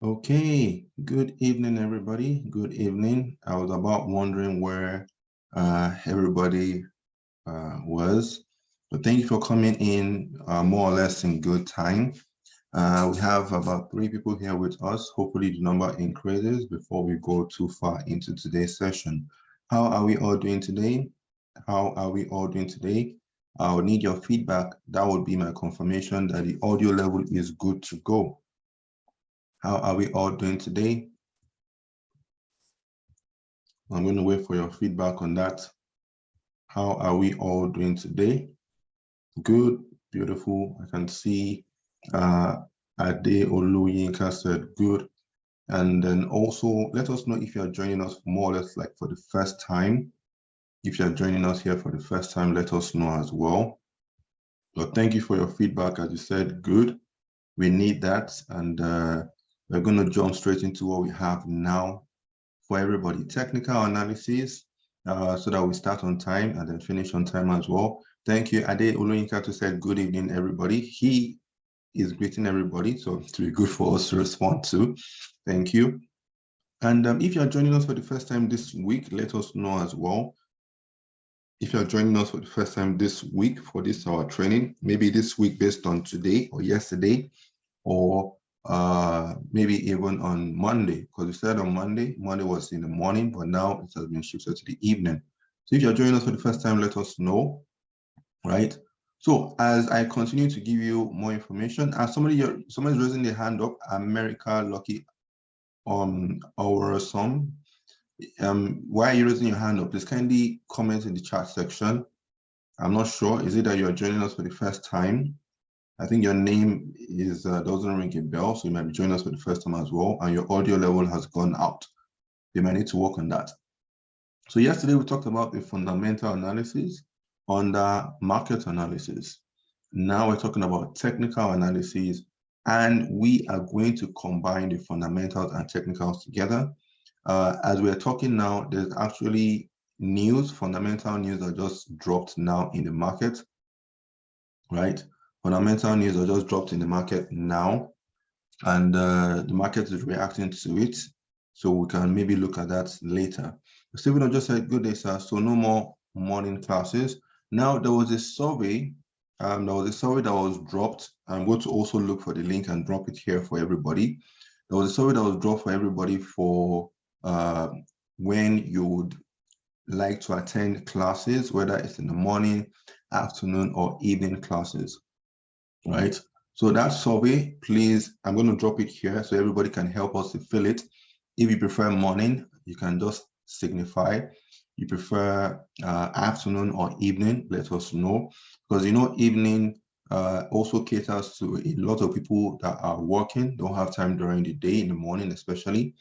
Okay, good evening, everybody. Good evening. I was about wondering where everybody was, but thank you for coming in more or less in good time. We have about 3 people here with us. Hopefully the number increases before we go too far into today's session. How are we all doing today? How are we all doing today? I'll need your feedback. That would be my confirmation that the audio level is good to go. How are we all doing today? I'm going to wait for your feedback on that. How are we all doing today? Good, beautiful. I can see Ade Oluyinka said good. And then also let us know if you're joining us more or less like for the first time. If you're joining us here for the first time, let us know as well. But thank you for your feedback. As you said, good. We need that. And we're going to jump straight into what we have now for everybody. Technical analysis, so that we start on time and then finish on time as well. Thank you. Ade Oluyinka said, good evening, everybody. He is greeting everybody, so it's really good for us to respond to. Thank you. And if you're joining us for the first time this week, let us know as well. If you're joining us for the first time this week for this our training, maybe this week based on today or yesterday, or maybe even on Monday, because we said on Monday was in the morning, but now it has been shifted to the evening. So if you're joining us for the first time, let us know, right? So as I continue to give you more information, as somebody's raising their hand up, America Lucky or some. Why are you raising your hand up? Please kindly comment in the chat section. I'm not sure. Is it that you're joining us for the first time? I think your name is doesn't ring a bell, so you might be joining us for the first time as well, and your audio level has gone out. You might need to work on that. So yesterday we talked about the fundamental analysis under market analysis. Now we're talking about technical analysis, and we are going to combine the fundamentals and technicals together. As we're talking now, there's actually news, fundamental news that just dropped now in the market, right? Fundamental news are just dropped in the market now, and the market is reacting to it. So we can maybe look at that later. Stephen just said, good day, sir. So no more morning classes. Now there was a survey. There was a survey that was dropped. I'm going to also look for the link and drop it here for everybody. There was a survey that was dropped for everybody for when you would like to attend classes, whether it's in the morning, afternoon, or evening classes, right? So that survey, please, I'm going to drop it here so everybody can help us to fill it. If you prefer morning, you can just signify. You prefer afternoon or evening, let us know. Because, you know, evening also caters to a lot of people that are working, don't have time during the day, in the morning especially.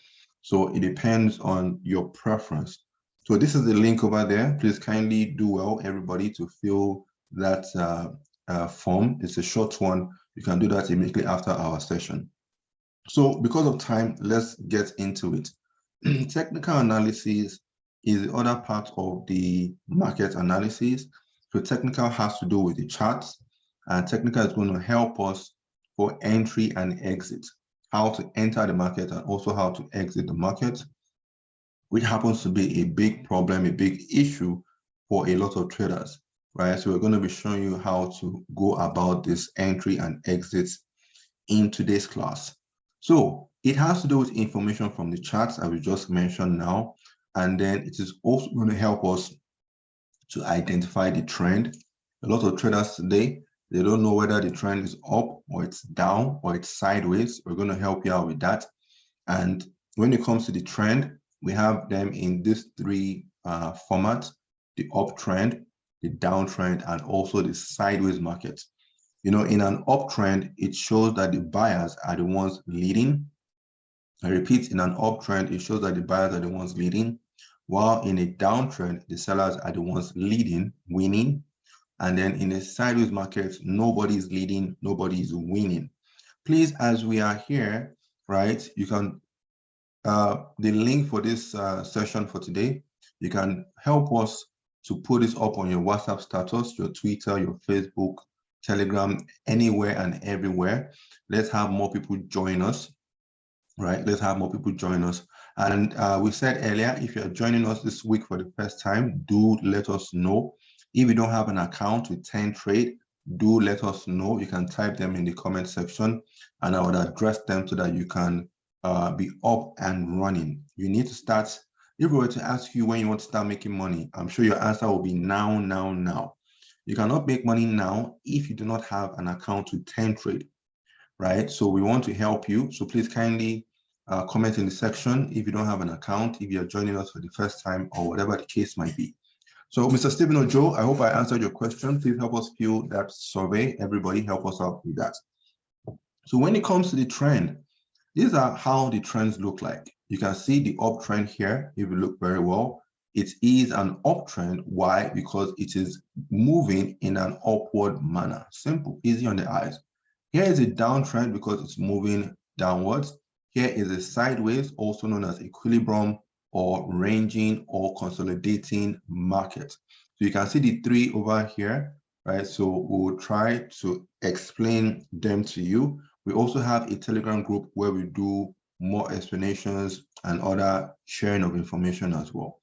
So it depends on your preference. So this is the link over there. Please kindly do well, everybody, to fill that form. It's a short one. You can do that immediately after our session. So because of time, let's get into it. Technical analysis is the other part of the market analysis. So technical has to do with the charts, and technical is going to help us for entry and exit, how to enter the market and also how to exit the market, which happens to be a big problem, a big issue for a lot of traders, right? So we're going to be showing you how to go about this entry and exits in today's class. So it has to do with information from the charts I will just mentioned now, and then it is also going to help us to identify the trend. A lot of traders today, they don't know whether the trend is up or it's down or it's sideways. We're going to help you out with that. And when it comes to the trend, we have them in these three formats: the uptrend, the downtrend, and also the sideways market. You know, in an uptrend, it shows that the buyers are the ones leading. I repeat, in an uptrend, it shows that the buyers are the ones leading, while in a downtrend, the sellers are the ones leading, winning. And then in a sideways market, nobody is leading, nobody is winning. Please, as we are here, right, you can, the link for this session for today, you can help us to put this up on your WhatsApp status, your Twitter, your Facebook, Telegram, anywhere and everywhere. Let's have more people join us. right? Let's have more people join us. And we said earlier, if you're joining us this week for the first time, do let us know. If you don't have an account with 10 Trade, do let us know. You can type them in the comment section and I would address them so that you can be up and running. You need to start. If we were to ask you when you want to start making money, I'm sure your answer will be now, now, now. You cannot make money now if you do not have an account with 10 Trade, right? So we want to help you. So please kindly comment in the section if you don't have an account, if you're joining us for the first time or whatever the case might be. So Mr. Stephen Ojo, I hope I answered your question. Please help us fill that survey. Everybody help us out with that. So when it comes to the trend, these are how the trends look like. You can see the uptrend here, if you look very well. It is an uptrend. Why? Because it is moving in an upward manner. Simple, easy on the eyes. Here is a downtrend because it's moving downwards. Here is a sideways, also known as equilibrium or ranging or consolidating market. So you can see the three over here, right? So we'll try to explain them to you. We also have a Telegram group where we do more explanations and other sharing of information as well.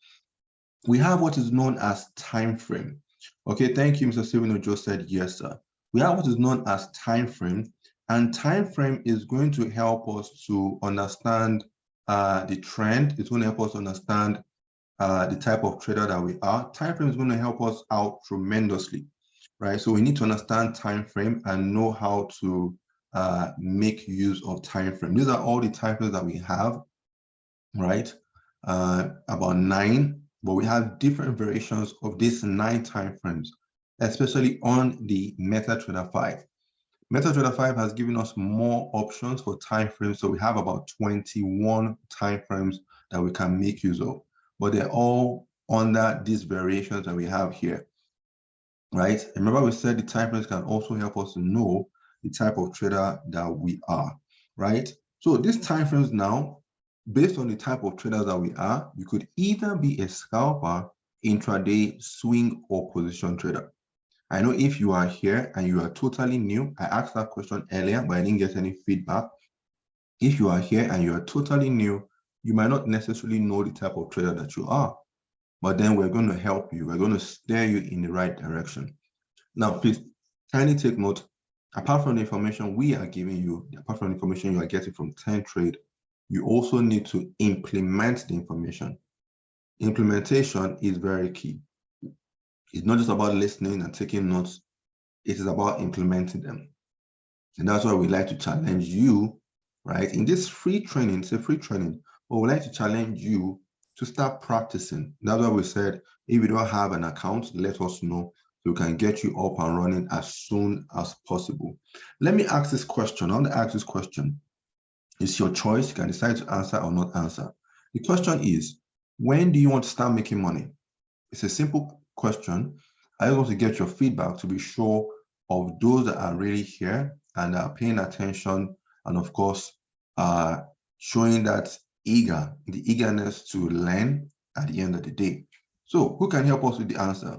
We have what is known as time frame. Okay, thank you, Mr. Stephen Ojo said yes, sir. We have what is known as time frame, and time frame is going to help us to understand the trend. It's going to help us understand the type of trader that we are. Time frame is going to help us out tremendously, right? So we need to understand time frame and know how to make use of time frame. These are all the time frames that we have, right? About 9, but we have different variations of these 9 time frames, especially on the MetaTrader 5. MetaTrader 5 has given us more options for time frames, so we have about 21 time frames that we can make use of, but they're all under these variations that we have here, right? Remember we said the time frames can also help us to know the type of trader that we are, right? So these time frames now, based on the type of traders that we are, you could either be a scalper, intraday, swing, or position trader. I know if you are here and you are totally new, I asked that question earlier, but I didn't get any feedback. If you are here and you are totally new, you might not necessarily know the type of trader that you are, but then we're going to help you. We're going to steer you in the right direction. Now, please kindly take note, apart from the information we are giving you, apart from the information you are getting from 10 Trade, you also need to implement the information. Implementation is very key. It's not just about listening and taking notes, it is about implementing them. And that's why we like to challenge you, right? In this free training, it's a free training, but we like to challenge you to start practicing. That's why we said, if you don't have an account, let us know so we can get you up and running as soon as possible. Let me ask this question. I want to ask this question. It's your choice. You can decide to answer or not answer. The question is, when do you want to start making money? It's a simple question. I just want to get your feedback to be sure of those that are really here and are paying attention, and of course, showing that the eagerness to learn at the end of the day. So who can help us with the answer?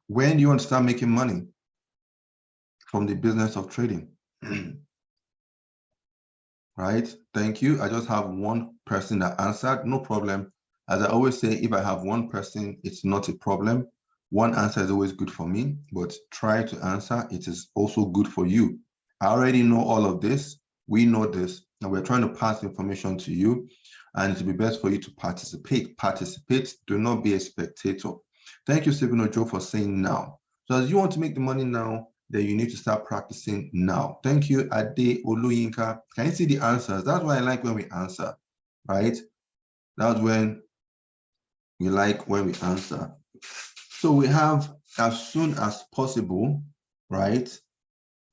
When do you want to start making money from the business of trading? Right, thank you. I just have one person that answered, no problem. As I always say, if I have one person, it's not a problem. One answer is always good for me, but try to answer. It is also good for you. I already know all of this. We know this, and we're trying to pass information to you, and it will be best for you to participate. Participate, do not be a spectator. Thank you, Stephen Ojo, for saying now. So as you want to make the money now, then you need to start practicing now. Thank you, Ade Oluyinka. Can you see the answers? That's why I like when we answer, right? That's when we like when we answer. So we have as soon as possible, right?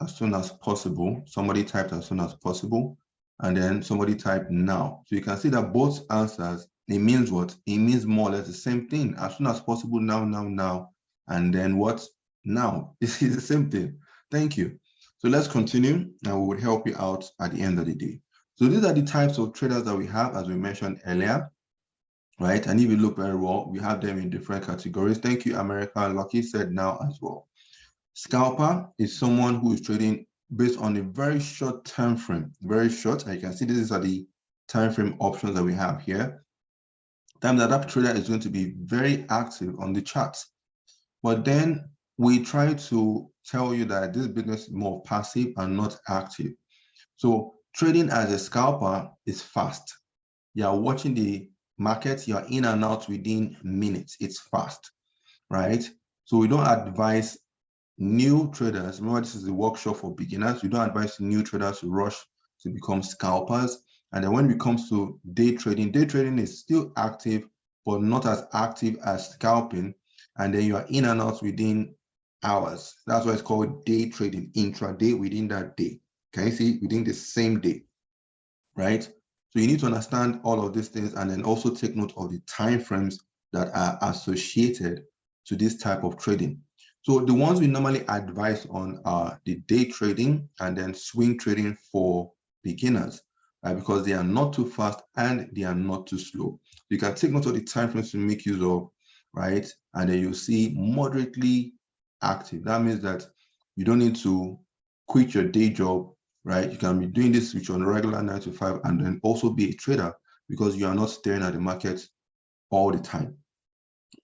As soon as possible. Somebody typed as soon as possible, and then somebody typed now. So you can see that both answers, it means what? It means more or less the same thing. As soon as possible, now, now, now. And then what? Now. This is the same thing. Thank you. So let's continue, and we will help you out at the end of the day. So these are the types of traders that we have, as we mentioned earlier, right? And if you look very well, we have them in different categories. Thank you, America. Lucky said now as well. Scalper is someone who is trading based on a very short time frame, very short. And you can see these are the time frame options that we have here. That trader is going to be very active on the charts. But then we try to tell you that this business is more passive and not active. So trading as a scalper is fast. You're watching the market, you're in and out within minutes. It's fast, right? So we don't advise new traders. Remember, this is a workshop for beginners. We don't advise new traders to rush to become scalpers. And then when it comes to day trading is still active, but not as active as scalping. And then you are in and out within hours. That's why it's called day trading, intraday within that day. Can you see? Within the same day, right? So you need to understand all of these things and then also take note of the time frames that are associated to this type of trading. So the ones we normally advise on are the day trading and then swing trading for beginners, right? Because they are not too fast and they are not too slow. You can take note of the time frames to make use of, right? And then you'll see moderately active. That means that you don't need to quit your day job, right? You can be doing this with your regular 9 to 5 and then also be a trader because you are not staring at the market all the time.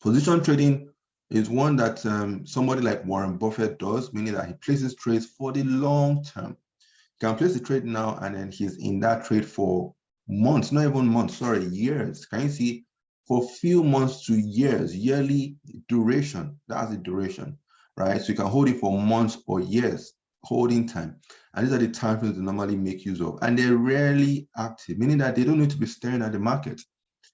Position trading is one that somebody like Warren Buffett does, meaning that he places trades for the long term. He can place a trade now and then he's in that trade for months, not even months, sorry, years. Can you see? For a few months to years, yearly duration, that's the duration, right? So you can hold it for months or years, holding time. And these are the time frames they normally make use of. And they're rarely active, meaning that they don't need to be staring at the market.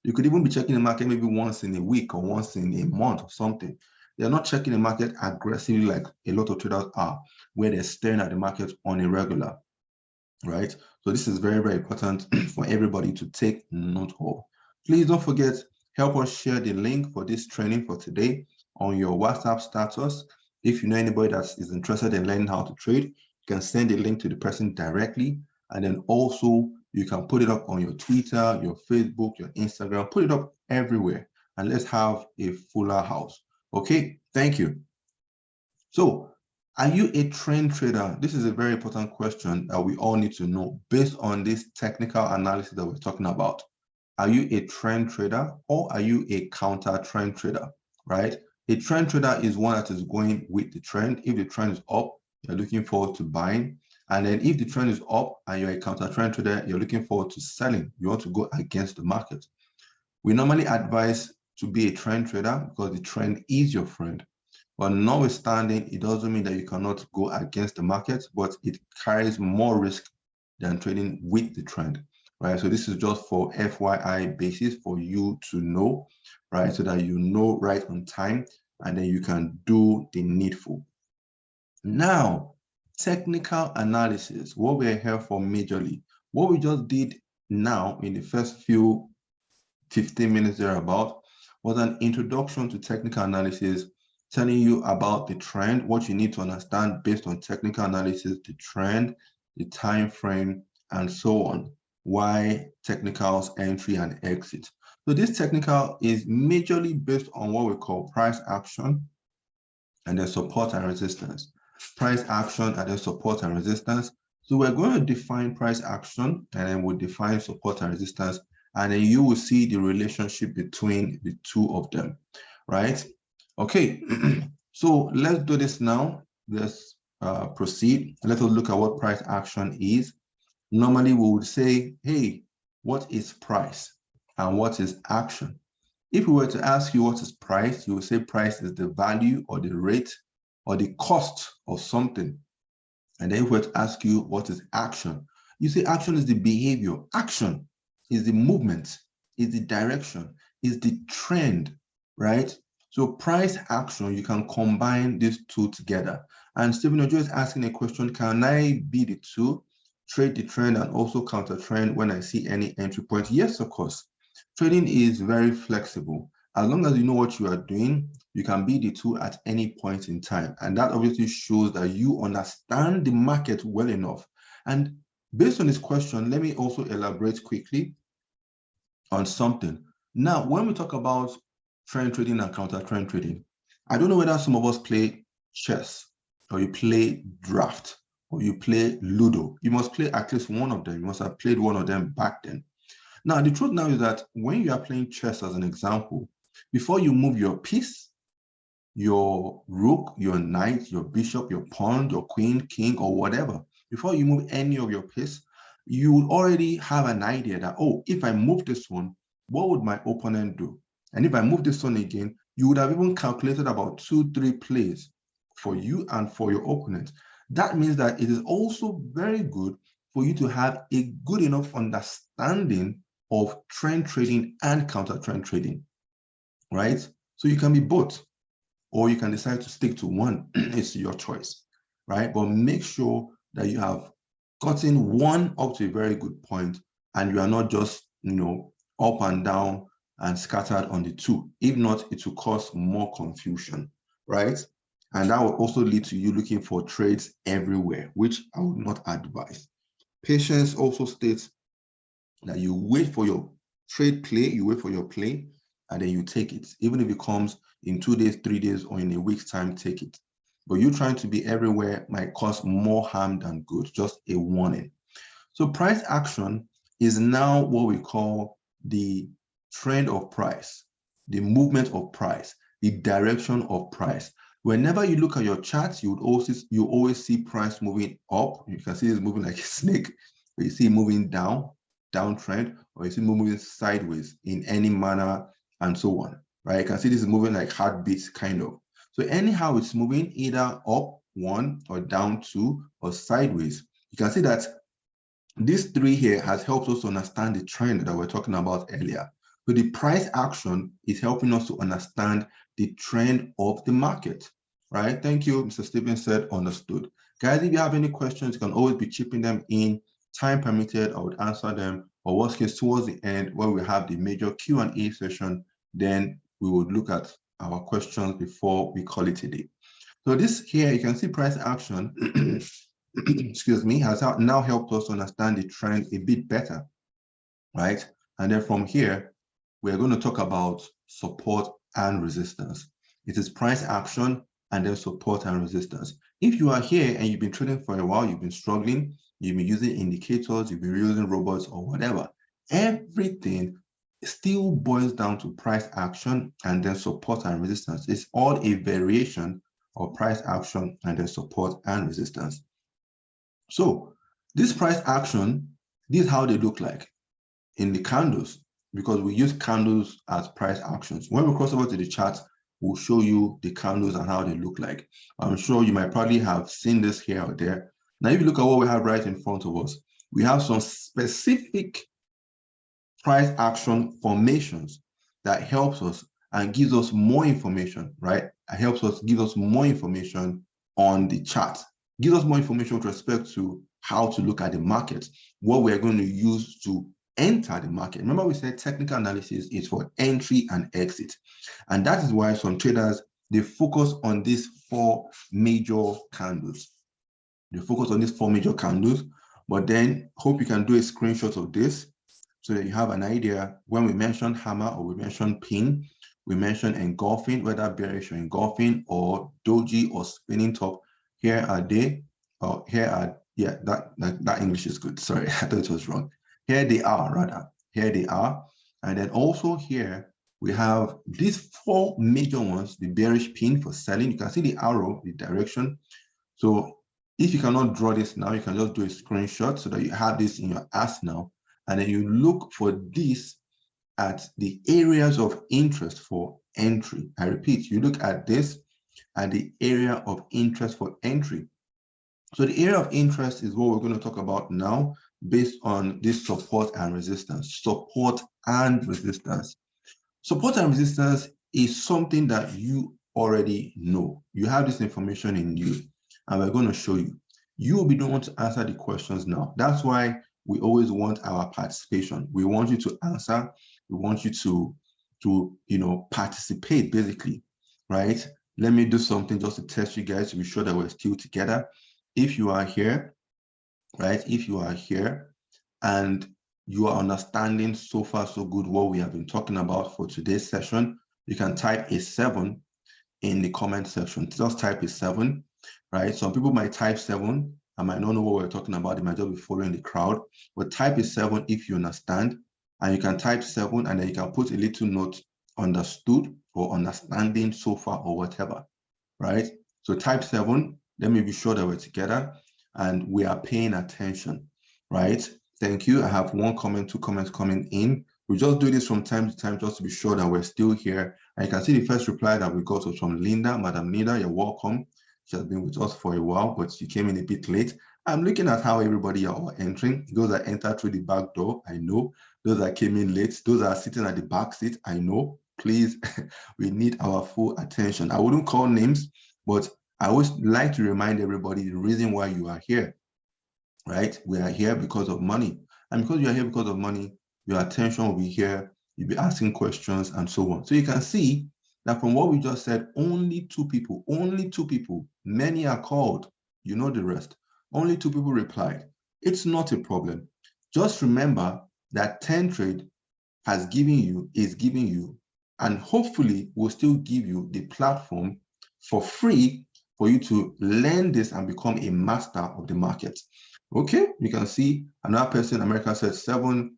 You could even be checking the market maybe once in a week or once in a month or something. They're not checking the market aggressively like a lot of traders are, where they're staring at the market on a regular, right? So this is very, very important for everybody to take note of. Please don't forget, help us share the link for this training for today on your WhatsApp status. If you know anybody that is interested in learning how to trade, you can send the link to the person directly. And then also you can put it up on your Twitter, your Facebook, your Instagram, put it up everywhere. And let's have a fuller house. Okay, thank you. So are you a trend trader? This is a very important question that we all need to know based on this technical analysis that we're talking about. Are you a trend trader or are you a counter trend trader, right? A trend trader is one that is going with the trend. If the trend is up, you're looking forward to buying. And then if the trend is up and you're a counter trend trader, you're looking forward to selling. You want to go against the market. We normally advise to be a trend trader because the trend is your friend. But notwithstanding, it doesn't mean that you cannot go against the market, but it carries more risk than trading with the trend, right? So this is just for FYI basis for you to know, right? So that you know right on time and then you can do the needful. Now, technical analysis, what we're here for majorly. What we just did now in the first few 15 minutes thereabout was an introduction to technical analysis, telling you about the trend, what you need to understand based on technical analysis, the trend, the time frame, and so on. Why technicals, entry and exit. So this technical is majorly based on what we call price action and then support and resistance. Price action and then support and resistance. So we're going to define price action and then we'll define support and resistance. And then you will see the relationship between the two of them, right? Okay, so let's do this now. Let's proceed. Let us look at what price action is. Normally, we would say, hey, what is price and what is action? If we were to ask you what is price, you would say price is the value or the rate or the cost of something. And then if we were to ask you what is action, you say action is the behavior. Action is the movement, is the direction, is the trend, right? So price action, you can combine these two together. And Stephen Ojo is asking a question, can I be the two, trade the trend and also counter trend when I see any entry point? Yes, of course. Trading is very flexible. As long as you know what you are doing, you can be the two at any point in time. And that obviously shows that you understand the market well enough. And based on this question, let me also elaborate quickly on something. Now, when we talk about trend trading and counter trend trading, I don't know whether some of us play chess or you play draft or you play Ludo. You must play at least one of them. You must have played one of them back then. Now, the truth now is that when you are playing chess, as an example, before you move your piece, your rook, your knight, your bishop, your pawn, your queen, king, or whatever, before you move any of your piece, you would already have an idea that, oh, if I move this one, what would my opponent do? And if I move this one again, you would have even calculated about 2-3 plays for you and for your opponent. That means that it is also very good for you to have a good enough understanding of trend trading and counter trend trading, right? So you can be both, or you can decide to stick to one. It's your choice, right? But make sure that you have gotten one up to a very good point, and you are not just, up and down and scattered on the two. If not, it will cause more confusion, right? And that will also lead to you looking for trades everywhere, which I would not advise. Patience also states that you wait for your trade play, you wait for your play, and then you take it. Even if it comes in 2 days, 3 days, or in a week's time, take it. But you trying to be everywhere might cause more harm than good, just a warning. So price action is now what we call the trend of price, the movement of price, the direction of price. Whenever you look at your charts, you always see price moving up. You can see it's moving like a snake, but you see it moving down, downtrend, or you see moving sideways in any manner, and so on, right? You can see this is moving like heartbeats, kind of. So anyhow it's moving, either up 1 or down 2 or sideways. You can see that this 3 here has helped us to understand the trend that we're talking about earlier. So the price action is helping us to understand the trend of the market, right? Thank you, Mr. Stevens said, understood. Guys, if you have any questions, you can always be chipping them in. Time permitted, I would answer them. Or worst case, towards the end, when we have the major Q&A session, then we would look at our questions before we call it a day. So this here, you can see price action, excuse me, has now helped us understand the trend a bit better, right? And then from here, we're going to talk about support and resistance. It is price action and then support and resistance. If you are here and you've been trading for a while, you've been struggling, you've been using indicators, you've been using robots or whatever, everything still boils down to price action and then support and resistance. It's all a variation of price action and then support and resistance. So this price action, this is how they look like in the candles, because we use candles as price actions. When we cross over to the chart, we'll show you the candles and how they look like. I'm sure you might probably have seen this here or there. Now, if you look at what we have right in front of us, we have some specific price action formations that helps us and gives us more information, right? It helps us give us more information on the chart, gives us more information with respect to how to look at the market, what we're going to use to enter the market. Remember, we said technical analysis is for entry and exit. And that is why some traders, they focus on these 4 major candles. They focus on these 4 major candles, but then hope you can do a screenshot of this so that you have an idea. When we mention hammer or we mention pin, we mention engulfing, whether bearish or engulfing or doji or spinning top. Here are they, or here are, yeah, that English is good. Sorry, I thought it was wrong. Here they are, rather. Here they are. And then also here, we have these 4 major ones, the bearish pin for selling. You can see the arrow, the direction. So if you cannot draw this now, you can just do a screenshot so that you have this in your arsenal. And then you look for this at the areas of interest for entry. I repeat, you look at this at the area of interest for entry. So the area of interest is what we're going to talk about now based on this support and resistance. Support and resistance. Support and resistance is something that you already know. You have this information in you, and we're going to show you. You will be the one to answer the questions now. That's why we always want our participation. We want you to answer. We want you to participate, basically, right? Let me do something just to test you guys to be sure that we're still together. If you are here, right? If you are here and you are understanding so far so good what we have been talking about for today's session, you can type a 7 in the comment section. Just type a 7, right? Some people might type 7 I might not know what we're talking about. They might just be following the crowd. But type is 7 if you understand. And you can type 7 and then you can put a little note, understood or understanding so far or whatever, right? So type 7. Let me be sure that we're together and we are paying attention, right? Thank you. I have 1 comment, 2 comments coming in. We just do this from time to time just to be sure that we're still here. And you can see the first reply that we got was from Linda. Madam Linda, you're welcome. She has been with us for a while, but she came in a bit late. I'm looking at how everybody are all entering. Those that entered through the back door, I know. Those that came in late, those that are sitting at the back seat, I know. Please, we need our full attention. I wouldn't call names, but I always like to remind everybody the reason why you are here, right? We are here because of money. And because you are here because of money, your attention will be here. You'll be asking questions and so on. So you can see that from what we just said, only 2 people, many are called. You know the rest. Only 2 people replied. It's not a problem. Just remember that 10 Trade is giving you, and hopefully will still give you the platform for free for you to learn this and become a master of the market. Okay, you can see another person in America said 7.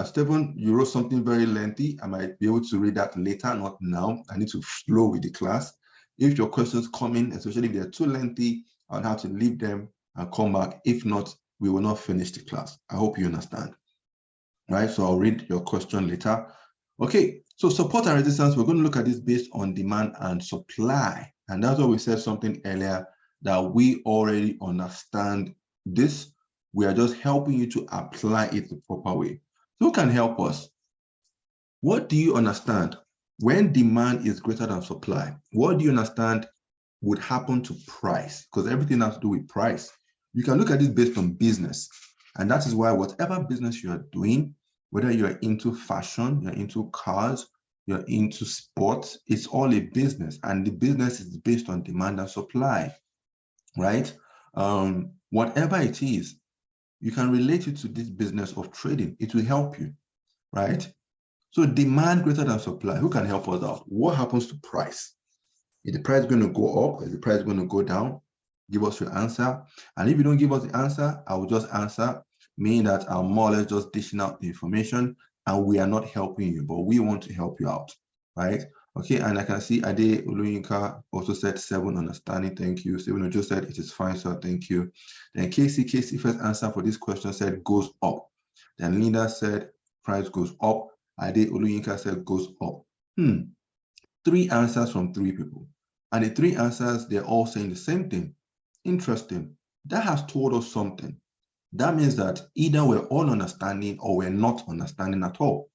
Stephen, you wrote something very lengthy. I might be able to read that later, not now. I need to flow with the class. If your questions come in, especially if they're too lengthy, I'll have to leave them and come back. If not, we will not finish the class. I hope you understand. Right, so I'll read your question later. Okay, so support and resistance, we're going to look at this based on demand and supply. And that's why we said something earlier, that we already understand this. We are just helping you to apply it the proper way. So who can help us? What do you understand when demand is greater than supply? What do you understand would happen to price? Because everything has to do with price. You can look at this based on business. And that is why whatever business you are doing, whether you're into fashion, you're into cars, you're into sports, it's all a business. And the business is based on demand and supply, right? Whatever it is, you can relate it to this business of trading. It will help you, right? So demand greater than supply. Who can help us out? What happens to price? Is the price going to go up? Is the price going to go down? Give us your answer. And if you don't give us the answer, I will just answer, meaning that I'm more or less just dishing out the information and we are not helping you, but we want to help you out, right? Okay, and I can see Ade Oluyinka also said 7, understanding, thank you. Stephen Ojo said it is fine, sir, thank you. Then Casey first answer for this question said goes up. Then Linda said price goes up. Ade Oluyinka said goes up. 3 answers from 3 people. And the 3 answers, they're all saying the same thing. Interesting. That has told us something. That means that either we're all understanding or we're not understanding at all.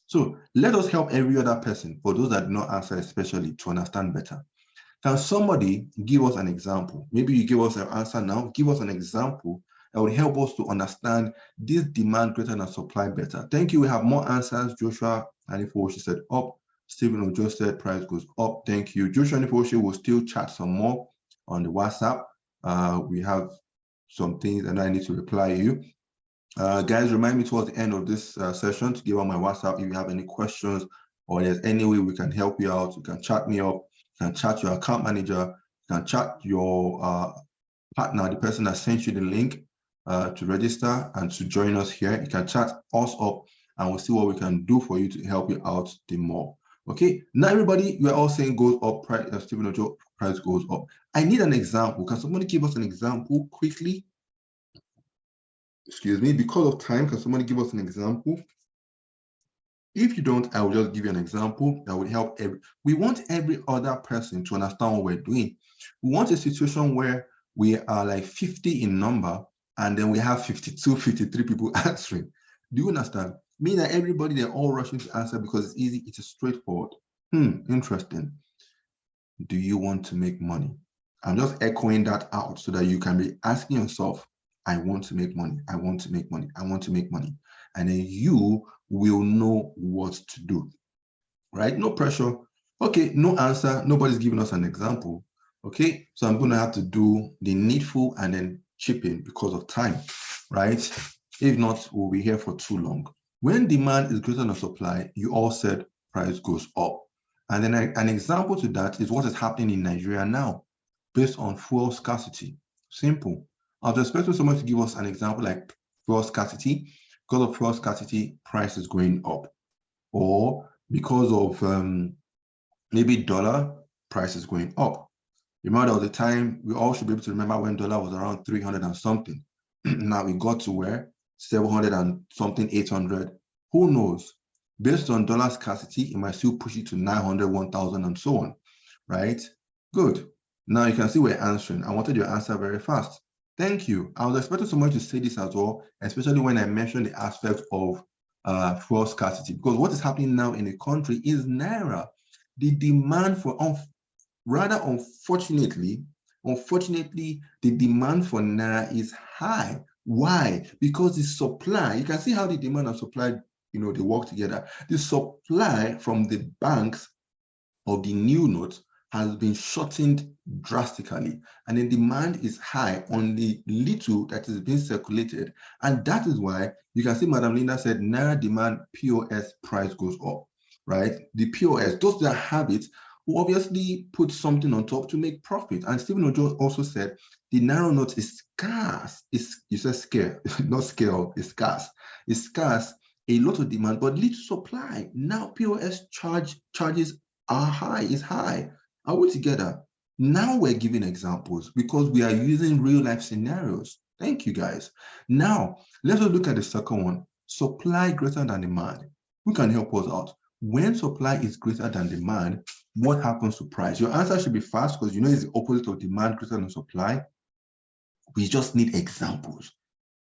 So let us help every other person, for those that do not answer especially, to understand better. Can somebody give us an example? Maybe you give us an answer now, give us an example that will help us to understand this demand greater than supply better. Thank you. We have more answers. Joshua Anifoshi said up. Stephen Ojo said price goes up. Thank you. Joshua Anifoshi will still chat some more on the WhatsApp. We have some things and I need to reply you. Guys, remind me towards the end of this session to give out my WhatsApp if you have any questions or there's any way we can help you out. You can chat me up, you can chat your account manager, you can chat your partner, the person that sent you the link to register and to join us here. You can chat us up and we'll see what we can do for you to help you out the more. Okay, now everybody, you're all saying goes up, price, Stephen Ojo, price goes up. I need an example. Can somebody give us an example quickly? Excuse me, because of time, can somebody give us an example? If you don't, I will just give you an example that will help. We want every other person to understand what we're doing. We want a situation where we are like 50 in number and then we have 52, 53 people answering. Do you understand? Meaning that everybody, they're all rushing to answer because it's easy, it's straightforward. Interesting. Do you want to make money? I'm just echoing that out so that you can be asking yourself, I want to make money, I want to make money, I want to make money. And then you will know what to do, right? No pressure. Okay, no answer. Nobody's giving us an example. Okay, so I'm going to have to do the needful and then chip in because of time, right? If not, we'll be here for too long. When demand is greater than supply, you all said price goes up. And then an example to that is what is happening in Nigeria now based on fuel scarcity. Simple. I was expecting someone to give us an example like fuel scarcity. Because of fuel scarcity, price is going up. Or because of maybe dollar, price is going up. Remember, there was a time we all should be able to remember when dollar was around 300 and something. Now we got to where 700 and something, 800. Who knows? Based on dollar scarcity, it might still push it to 900, 1,000 and so on, right? Good. Now you can see we're answering. I wanted your answer very fast. Thank you. I was expecting someone to say this as well, especially when I mentioned the aspect of fuel scarcity, because what is happening now in the country is Naira. The demand for, rather unfortunately, the demand for Naira is high. Why? Because the supply, you can see how the demand and supply, they work together. The supply from the banks of the new notes has been shortened drastically, and the demand is high on the little that is being circulated. And that is why you can see Madam Linda said Naira demand POS price goes up, right? The POS, those that have it will obviously put something on top to make profit. And Stephen Ojo also said the Naira note is scarce. You said scale, not scale, it's scarce. It's scarce, a lot of demand, but little supply. Now POS charges are high, is high. Are we together? Now we're giving examples because we are using real life scenarios. Thank you, guys. Now, let's look at the second one. Supply greater than demand. Who can help us out? When supply is greater than demand, what happens to price? Your answer should be fast because it's the opposite of demand greater than supply. We just need examples.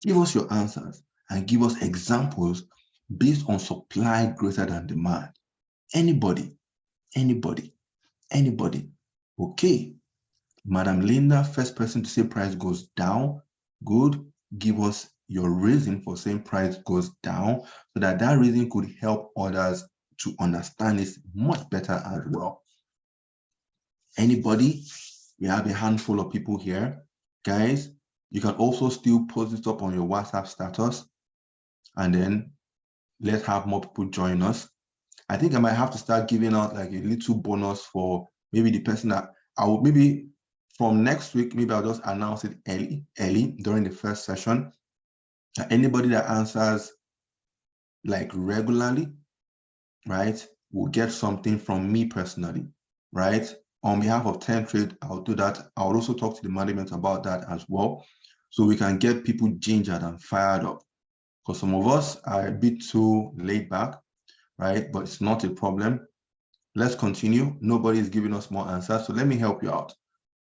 Give us your answers and give us examples based on supply greater than demand. Anybody. Okay. Madam Linda, first person to say price goes down. Good. Give us your reason for saying price goes down so that reason could help others to understand this much better as well. Anybody? We have a handful of people here. Guys, you can also still post it up on your WhatsApp status, and then let's have more people join us. I think I might have to start giving out like a little bonus for maybe the person that I will, maybe from next week, maybe I'll just announce it early during the first session. Anybody that answers like regularly, right, will get something from me personally, right? On behalf of 10 Trade, I'll do that. I'll also talk to the management about that as well, so we can get people gingered and fired up. Because some of us are a bit too laid back, right? But it's not a problem. Let's continue. Nobody is giving us more answers, so let me help you out.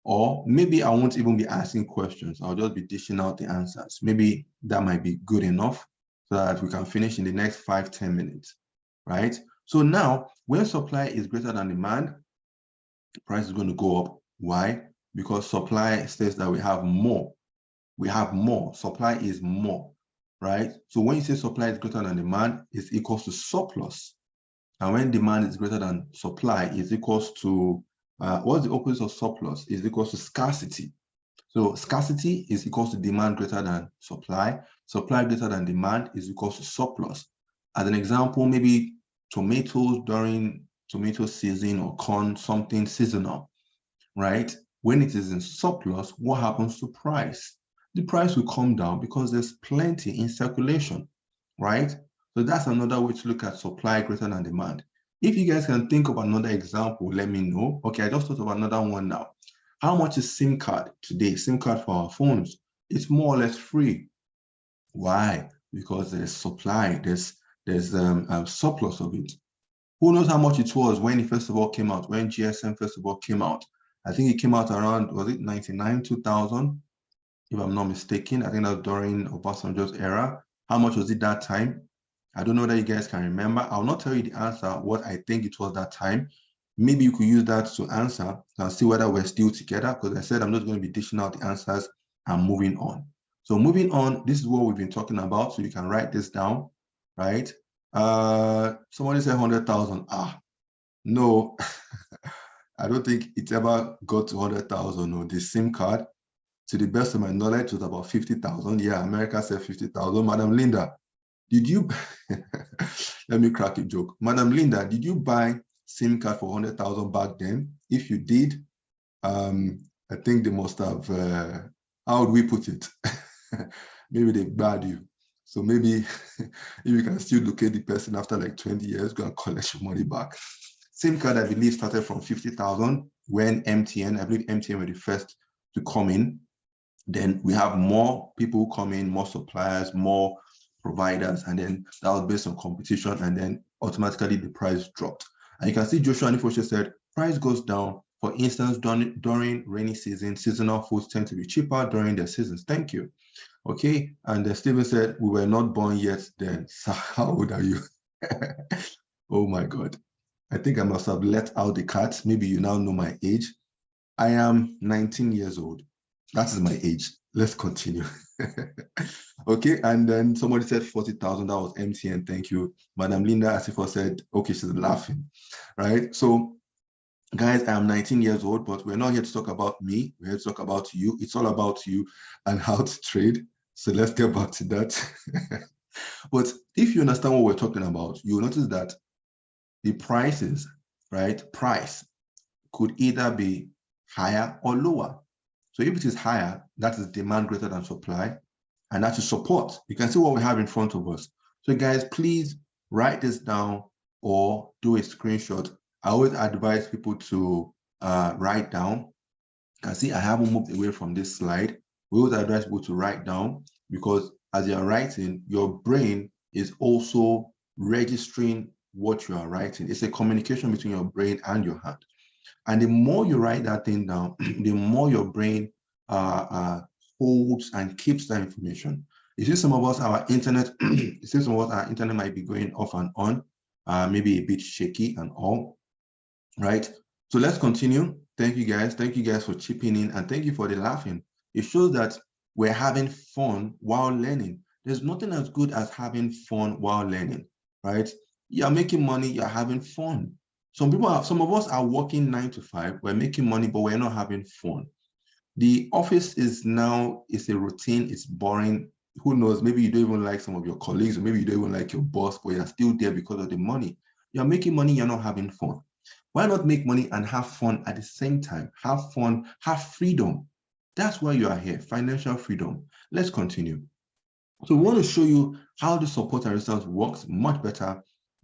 Or maybe I won't even be asking questions. I'll just be dishing out the answers. Maybe that might be good enough so that we can finish in the next 5-10 minutes, right? So now, when supply is greater than demand, the price is going to go up. Why? Because supply says that we have more. We have more. Supply is more, right? So when you say supply is greater than demand, it's equals to surplus. And when demand is greater than supply, is equals to, what's the opposite of surplus? Is equals to scarcity. So scarcity is equals to demand greater than supply. Supply greater than demand is equals to surplus. As an example, maybe tomatoes during tomato season or corn, something seasonal, right? When it is in surplus, what happens to price? The price will come down because there's plenty in circulation, right? So that's another way to look at supply greater than demand. If you guys can think of another example, let me know. Okay, I just thought of another one now. How much is SIM card today? SIM card for our phones, it's more or less free. Why? Because there's supply, there's a surplus of it. Who knows how much it was when it first of all came out, when GSM first of all came out? I think it came out around, was it 99, 2000? If I'm not mistaken, I think that was during Obasanjo's era. How much was it that time? I don't know that you guys can remember. I'll not tell you the answer, what I think it was that time. Maybe you could use that to answer and see whether we're still together, because I said I'm not going to be dishing out the answers. I'm moving on. So moving on, this is what we've been talking about. So you can write this down, right? Somebody said 100,000. No, I don't think it ever got to 100,000. No, the SIM card, to the best of my knowledge, was about 50,000. Yeah, America said 50,000. Madam Linda, did you, let me crack a joke. Madam Linda, did you buy SIM card for 100,000 back then? If you did, I think they must have how would we put it? Maybe they bad you. So maybe if you can still locate the person after like 20 years, go and collect your money back. SIM card, I believe, started from 50,000 when MTN, I believe MTN were the first to come in. Then we have more people come in, more suppliers, more providers, and then that was based on competition, and then automatically the price dropped. And you can see Joshua Nifoshe said, price goes down. For instance, during rainy season, seasonal foods tend to be cheaper during their seasons. Thank you. Okay, and Stephen said, we were not born yet then. So how old are you? Oh my God. I think I must have let out the cat. Maybe you now know my age. I am 19 years old. That is my age. Let's continue. Okay, and then somebody said 40,000. That was MTN. Thank you. Madam Linda Asifo said, okay, she's laughing, right? So guys, I am 19 years old, but we're not here to talk about me. We're here to talk about you. It's all about you and how to trade. So let's get back to that. But if you understand what we're talking about, you'll notice that the prices, right? Price could either be higher or lower. So if it is higher, that is demand greater than supply, and that is support. You can see what we have in front of us. So guys, please write this down or do a screenshot. I always advise people to write down. You can see I haven't moved away from this slide. We always advise people to write down, because as you're writing, your brain is also registering what you are writing. It's a communication between your brain and your hand. And the more you write that thing down, the more your brain holds and keeps that information. You see some of us, our internet, you see some of us, our internet might be going off and on, maybe a bit shaky and all, right? So let's continue. Thank you guys. Thank you guys for chipping in, and thank you for the laughing. It shows that we're having fun while learning. There's nothing as good as having fun while learning, right? You're making money, you're having fun. Some of us are working 9 to 5, we're making money, but we're not having fun. The office is now, it's a routine, it's boring. Who knows, maybe you don't even like some of your colleagues, or maybe you don't even like your boss, but you're still there because of the money. You're making money, you're not having fun. Why not make money and have fun at the same time? Have fun, have freedom. That's why you are here, financial freedom. Let's continue. So we want to show you how the support and resistance works much better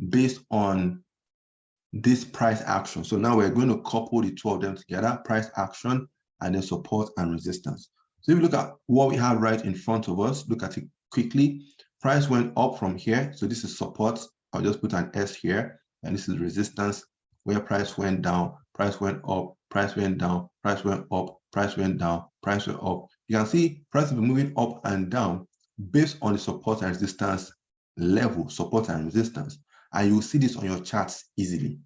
based on this price action. So now we're going to couple the two of them together, price action and then support and resistance. So if you look at what we have right in front of us, look at it quickly. Price went up from here. So this is support. I'll just put an S here. And this is resistance, where price went down, price went up, price went down, price went up, price went down, price went up. You can see price will be moving up and down based on the support and resistance level, support and resistance. And you'll see this on your charts easily,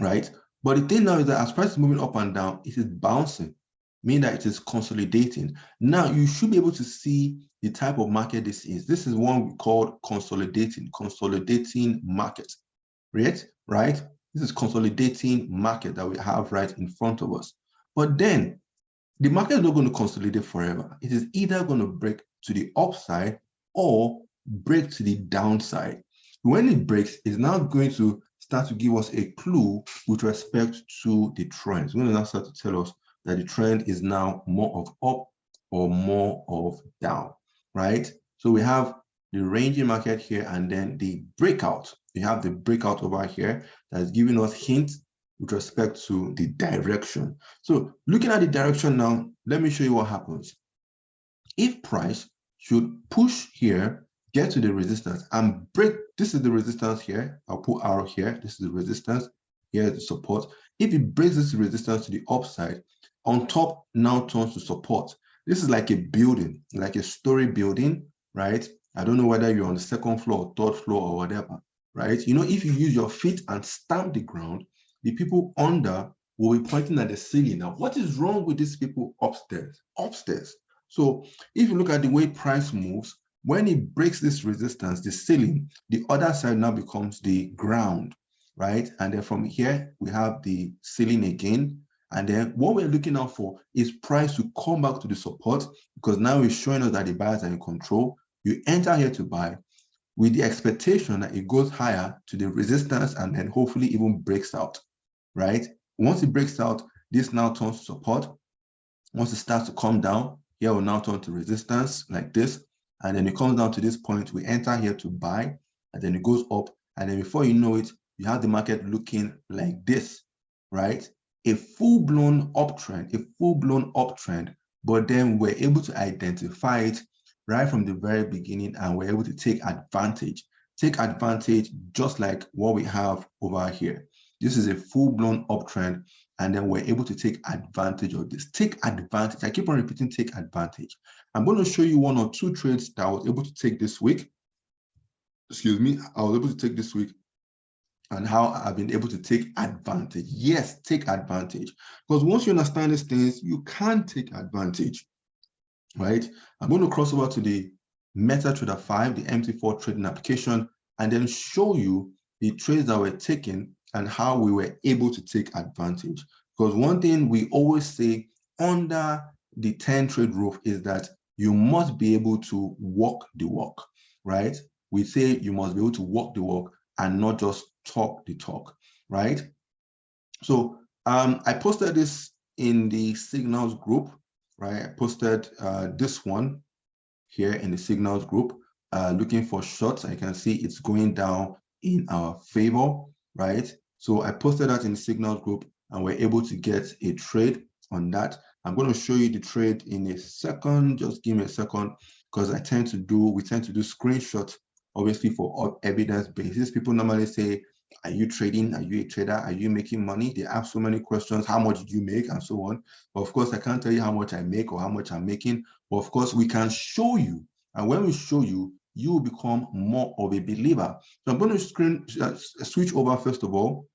right? But the thing now is that as price is moving up and down, it is bouncing, meaning that it is consolidating. Now you should be able to see the type of market this is. This is one we call consolidating market, right? This is consolidating market that we have right in front of us. But then the market is not going to consolidate forever. It is either going to break to the upside or break to the downside. When it breaks, it's now going to start to give us a clue with respect to the trend. It's going to now start to tell us that the trend is now more of up or more of down, right? So we have the ranging market here, and then the breakout. We have the breakout over here that is giving us hints with respect to the direction. So looking at the direction now, let me show you what happens. If price should push here, get to the resistance and break, this is the resistance here. I'll put arrow here. This is the resistance. Here is the support. If it breaks this resistance to the upside, on top now turns to support. This is like a building, like a story building, right? I don't know whether you're on the second floor or third floor or whatever, right? You know, if you use your feet and stamp the ground, the people under will be pointing at the ceiling. Now, what is wrong with these people upstairs? Upstairs. So if you look at the way price moves, when it breaks this resistance, the ceiling, the other side now becomes the ground, right? And then from here, we have the ceiling again. And then what we're looking out for is price to come back to the support, because now it's showing us that the buyers are in control. You enter here to buy with the expectation that it goes higher to the resistance and then hopefully even breaks out, right? Once it breaks out, this now turns to support. Once it starts to come down, Here will now turn to resistance like this. And then it comes down to this point. We enter here to buy, and then it goes up. And then before you know it, you have the market looking like this, right? A full-blown uptrend, but then we're able to identify it right from the very beginning, and we're able to take advantage just like what we have over here. This is a full-blown uptrend, and then we're able to take advantage of this. Take advantage. I keep on repeating, take advantage. I'm going to show you 1 or 2 trades that I was able to take this week. Excuse me, I was able to take this week, and how I've been able to take advantage. Yes, take advantage. Because once you understand these things, you can take advantage, right? I'm going to cross over to the MetaTrader 5, the MT4 trading application, and then show you the trades that were taken and how we were able to take advantage. Because one thing we always say under the 10 trade roof is that you must be able to walk the walk, right? We say you must be able to walk the walk and not just talk the talk, right? So I posted this in the signals group, right? I posted this one here in the signals group, looking for shorts. I can see it's going down in our favor, right? So I posted that in the signals group, and we're able to get a trade on that. I'm going to show you the trade in a second. Just give me a second, because we tend to do screenshots, obviously, for evidence basis. People normally say, are you trading? Are you a trader? Are you making money? They ask so many questions. How much did you make? And so on. But of course, I can't tell you how much I make or how much I'm making. But of course, we can show you. And when we show you, you will become more of a believer. So I'm going to switch over, first of all,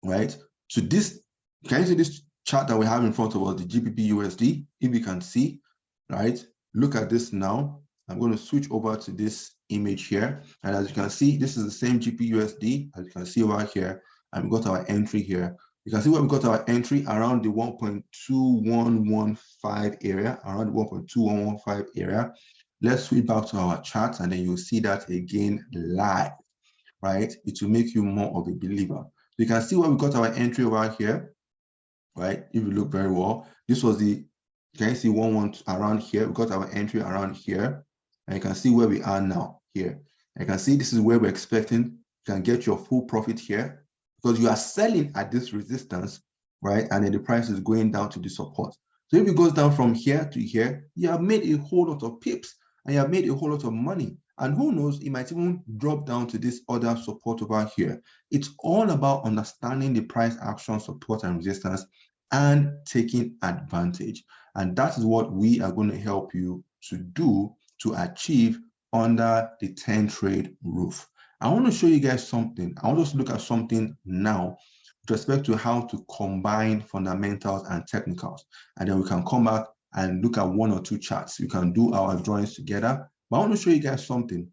right, to this. Can you see this chart that we have in front of us, the GBP USD? If you can see, right, look at this now. I'm going to switch over to this image here. And as you can see, this is the same GBP USD, as you can see over here. And we got our entry here. You can see where we got our entry around the 1.2115 area, around the 1.2115 area. Let's switch back to our chart, and then you'll see that again live, right? It will make you more of a believer. So you can see where we got our entry over here, right? If you look very well, this was the, can you see 1 around here? We got our entry around here, and you can see where we are now here. And you can see this is where we're expecting. You can get your full profit here because you are selling at this resistance, right? And then the price is going down to the support. So if it goes down from here to here, you have made a whole lot of pips, and you have made a whole lot of money. And who knows, it might even drop down to this other support over here. It's all about understanding the price action, support, and resistance, and taking advantage. And that is what we are going to help you to do to achieve under the 10 trade roof. I want to show you guys something. I want us to look at something now with respect to how to combine fundamentals and technicals. And then we can come back and look at 1 or 2 charts. We can do our drawings together. But I want to show you guys something,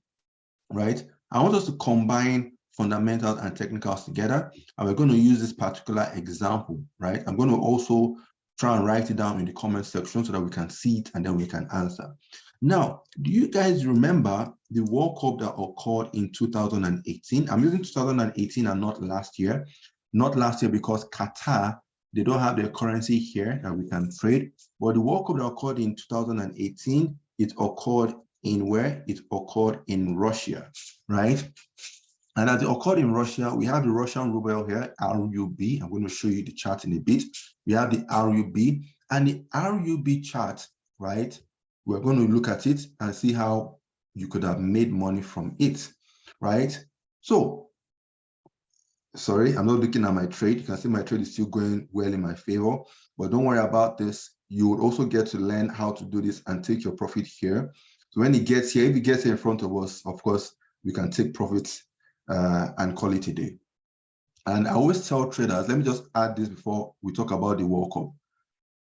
right? I want us to combine fundamentals and technicals together, and we're going to use this particular example, right? I'm going to also try and write it down in the comment section so that we can see it and then we can answer. Now, do you guys remember the World Cup that occurred in 2018? I'm using 2018 and not last year. Not last year because Qatar, they don't have their currency here that we can trade. But the World Cup that occurred in 2018, it occurred in where? It occurred in Russia, right? And as it occurred in Russia, we have the Russian ruble here, RUB. I'm going to show you the chart in a bit. We have the RUB, and the RUB chart, right? We're going to look at it and see how you could have made money from it, right? So, sorry, I'm not looking at my trade. You can see my trade is still going well in my favor, but don't worry about this. You will also get to learn how to do this and take your profit here. So when it gets here, if it gets here in front of us, of course, we can take profits and call it a day. And I always tell traders, let me just add this before we talk about the World Cup.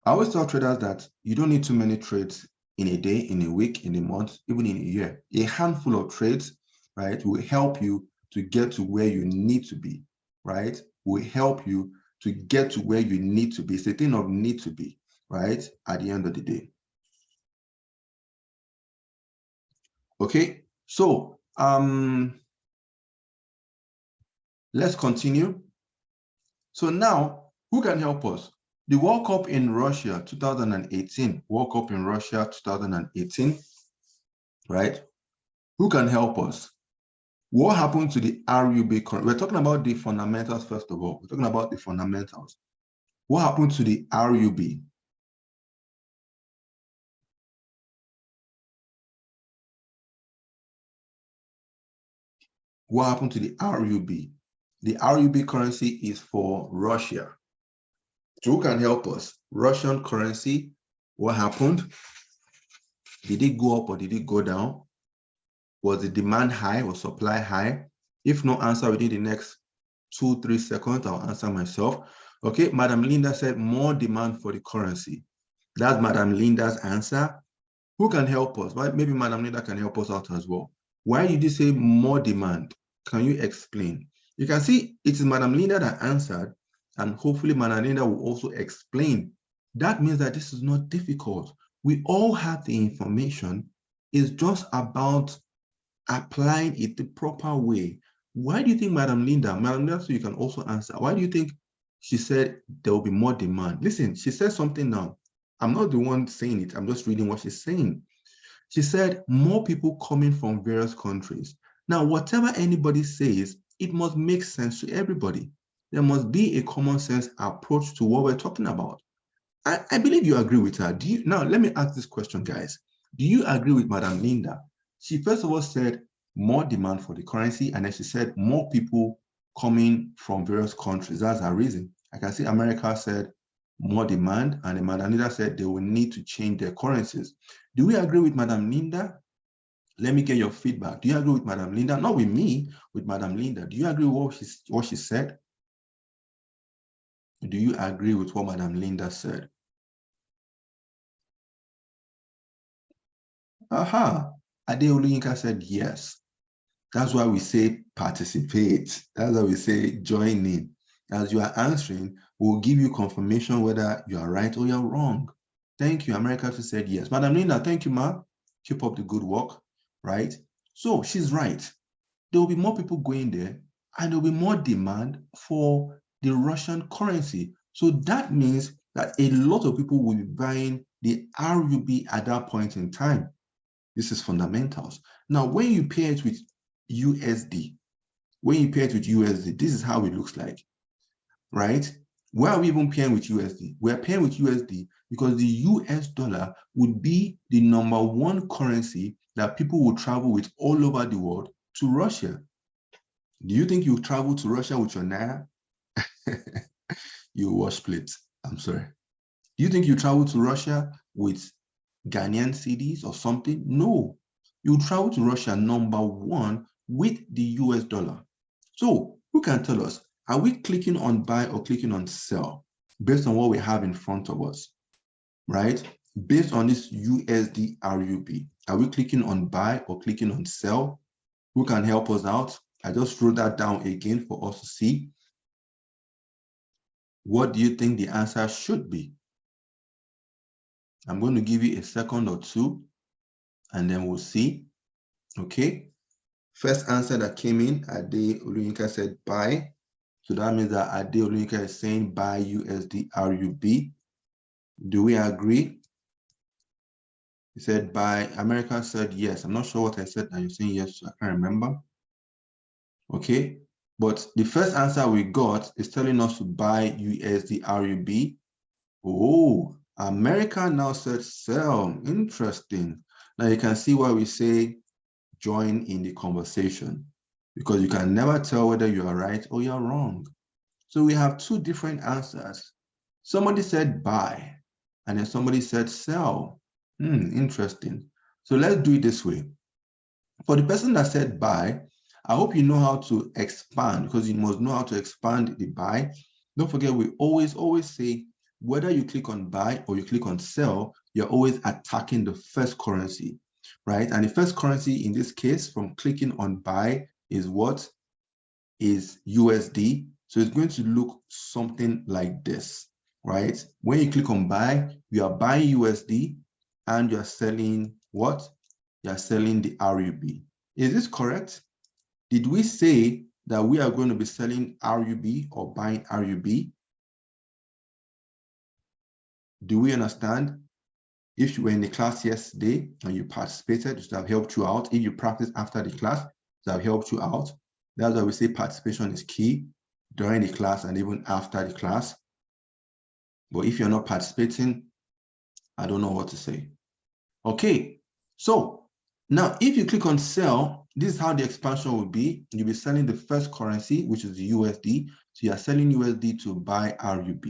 I always tell traders that you don't need too many trades in a day, in a week, in a month, even in a year. A handful of trades, right, will help you to get to where you need to be, right? Will help you to get to where you need to be. It's a thing of need to be, right, at the end of the day. Okay, so let's continue. So now, who can help us? The World Cup in Russia 2018, World Cup in Russia 2018, right? Who can help us? What happened to the RUB currency? We're talking about the fundamentals first of all. We're talking about the fundamentals. What happened to the RUB? What happened to the RUB? The RUB currency is for Russia. So who can help us? Russian currency, what happened? Did it go up or did it go down? Was the demand high or supply high? If no answer within the next 2-3 seconds, I'll answer myself. Okay, Madam Linda said more demand for the currency. That's Madam Linda's answer. Who can help us? Well, maybe Madam Linda can help us out as well. Why did you say more demand? Can you explain? You can see it is Madam Linda that answered, and hopefully Madam Linda will also explain. That means that this is not difficult. We all have the information. It's just about applying it the proper way. Why do you think Madam Linda, so you can also answer, why do you think she said there will be more demand? Listen, she said something now. I'm not the one saying it. I'm just reading what she's saying. She said more people coming from various countries. Now, whatever anybody says, it must make sense to everybody. There must be a common sense approach to what we're talking about. I believe you agree with her. Now, let me ask this question, guys. Do you agree with Madam Linda? She first of all said more demand for the currency, and then she said more people coming from various countries. That's her reason. I can see America said more demand, and then Madam Linda said they will need to change their currencies. Do we agree with Madam Linda? Let me get your feedback. Do you agree with Madam Linda? Not with me, with Madam Linda. Do you agree with what she said? Do you agree with what Madam Linda said? Aha. Adeolu Yinka said yes. That's why we say participate. That's why we say join in. As you are answering, we'll give you confirmation whether you are right or you're wrong. Thank you. America said yes. Madam Linda, thank you, ma. Keep up the good work, right? So she's right. There will be more people going there, and there will be more demand for the Russian currency. So that means that a lot of people will be buying the RUB at that point in time. This is fundamentals. Now, when you pair it with USD, this is how it looks like, right? Why are we even pairing with USD? We're pairing with USD because the US dollar would be the #1 currency that people will travel with all over the world to Russia. Do you think you travel to Russia with your Naira? You wash plates. I'm sorry. Do you think you travel to Russia with Ghanaian cedis or something? No. You travel to Russia #1 with the US dollar. So who can tell us, are we clicking on buy or clicking on sell based on what we have in front of us, right? Based on this USD RUB, are we clicking on buy or clicking on sell? Who can help us out? I just wrote that down again for us to see. What do you think the answer should be? I'm going to give you a second or two, and then we'll see. Okay. First answer that came in, Ade Oluyinka said buy. So that means that Ade Oluyinka is saying buy USD RUB. Do we agree? He said buy. America said yes. I'm not sure what I said. Are you saying yes? I can't remember. Okay. But the first answer we got is telling us to buy USD RUB. Oh, America now said sell. Interesting. Now you can see why we say join in the conversation, because you can never tell whether you are right or you're wrong. So we have two different answers. Somebody said buy, and then somebody said sell. Interesting. So let's do it this way. For the person that said buy, I hope you know how to expand, because you must know how to expand the buy. Don't forget, we always say, whether you click on buy or you click on sell, you're always attacking the first currency, right? And the first currency in this case from clicking on buy is what? Is USD. So it's going to look something like this, right? When you click on buy, you are buying USD and you're selling what? You're selling the RUB. Is this correct? Did we say that we are going to be selling RUB or buying RUB? Do we understand? If you were in the class yesterday and you participated, it would have helped you out. If you practice after the class, it would have helped you out. That's why we say participation is key during the class and even after the class. But if you're not participating, I don't know what to say. Okay, so now if you click on sell, this is how the expansion will be. You'll be selling the first currency, which is the USD. So you are selling USD to buy RUB.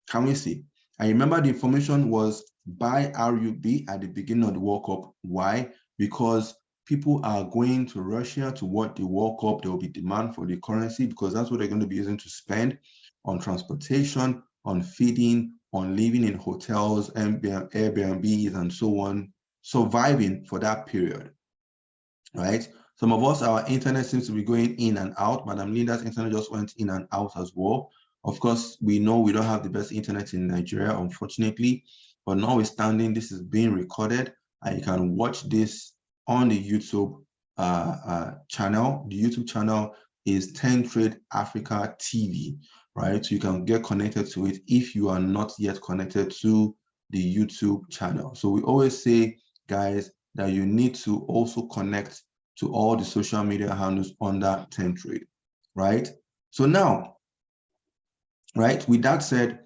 Can we see? I remember the information was buy RUB at the beginning of the World Cup. Why? Because people are going to Russia to watch the World Cup. There will be demand for the currency because that's what they're going to be using to spend on transportation, on feeding, on living in hotels, Airbnbs, and so on, surviving for that period, right? Some of us, our internet seems to be going in and out. Madam Linda's internet just went in and out as well. Of course, we know we don't have the best internet in Nigeria, unfortunately, but notwithstanding, this is being recorded and you can watch this on the YouTube channel. The YouTube channel is 10 Trade Africa TV, right? So you can get connected to it if you are not yet connected to the YouTube channel. So we always say, guys, that you need to also connect to all the social media handles under 10 Trade, right? So now, right, with that said,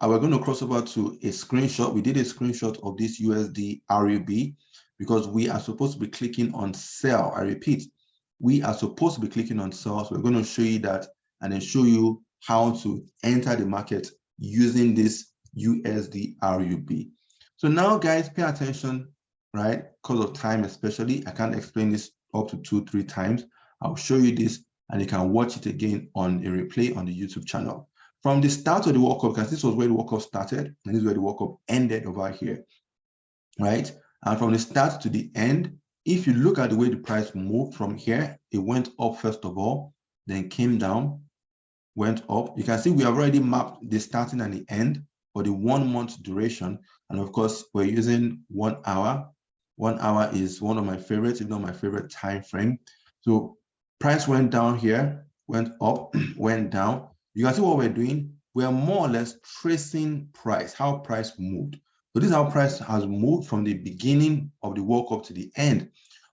we're going to cross over to a screenshot. We did a screenshot of this USD RUB because we are supposed to be clicking on sell. I repeat, we are supposed to be clicking on sell. So we're going to show you that and then show you how to enter the market using this USD RUB. So now, guys, pay attention, right? Because of time, especially, I can't explain this up to 2-3 times. I'll show you this and you can watch it again on a replay on the YouTube channel. From the start of the World Cup, because this was where the World Cup started, and this is where the World Cup ended over here, right? And from the start to the end, if you look at the way the price moved from here, it went up first of all, then came down, went up. You can see we have already mapped the starting and the end for the 1 month duration. And of course, we're using 1 hour. 1 hour is one of my favorites, if not my favorite time frame. So price went down here, went up, went down. You can see what we're doing. We are more or less tracing price, how price moved. So this is how price has moved from the beginning of the World Cup to the end.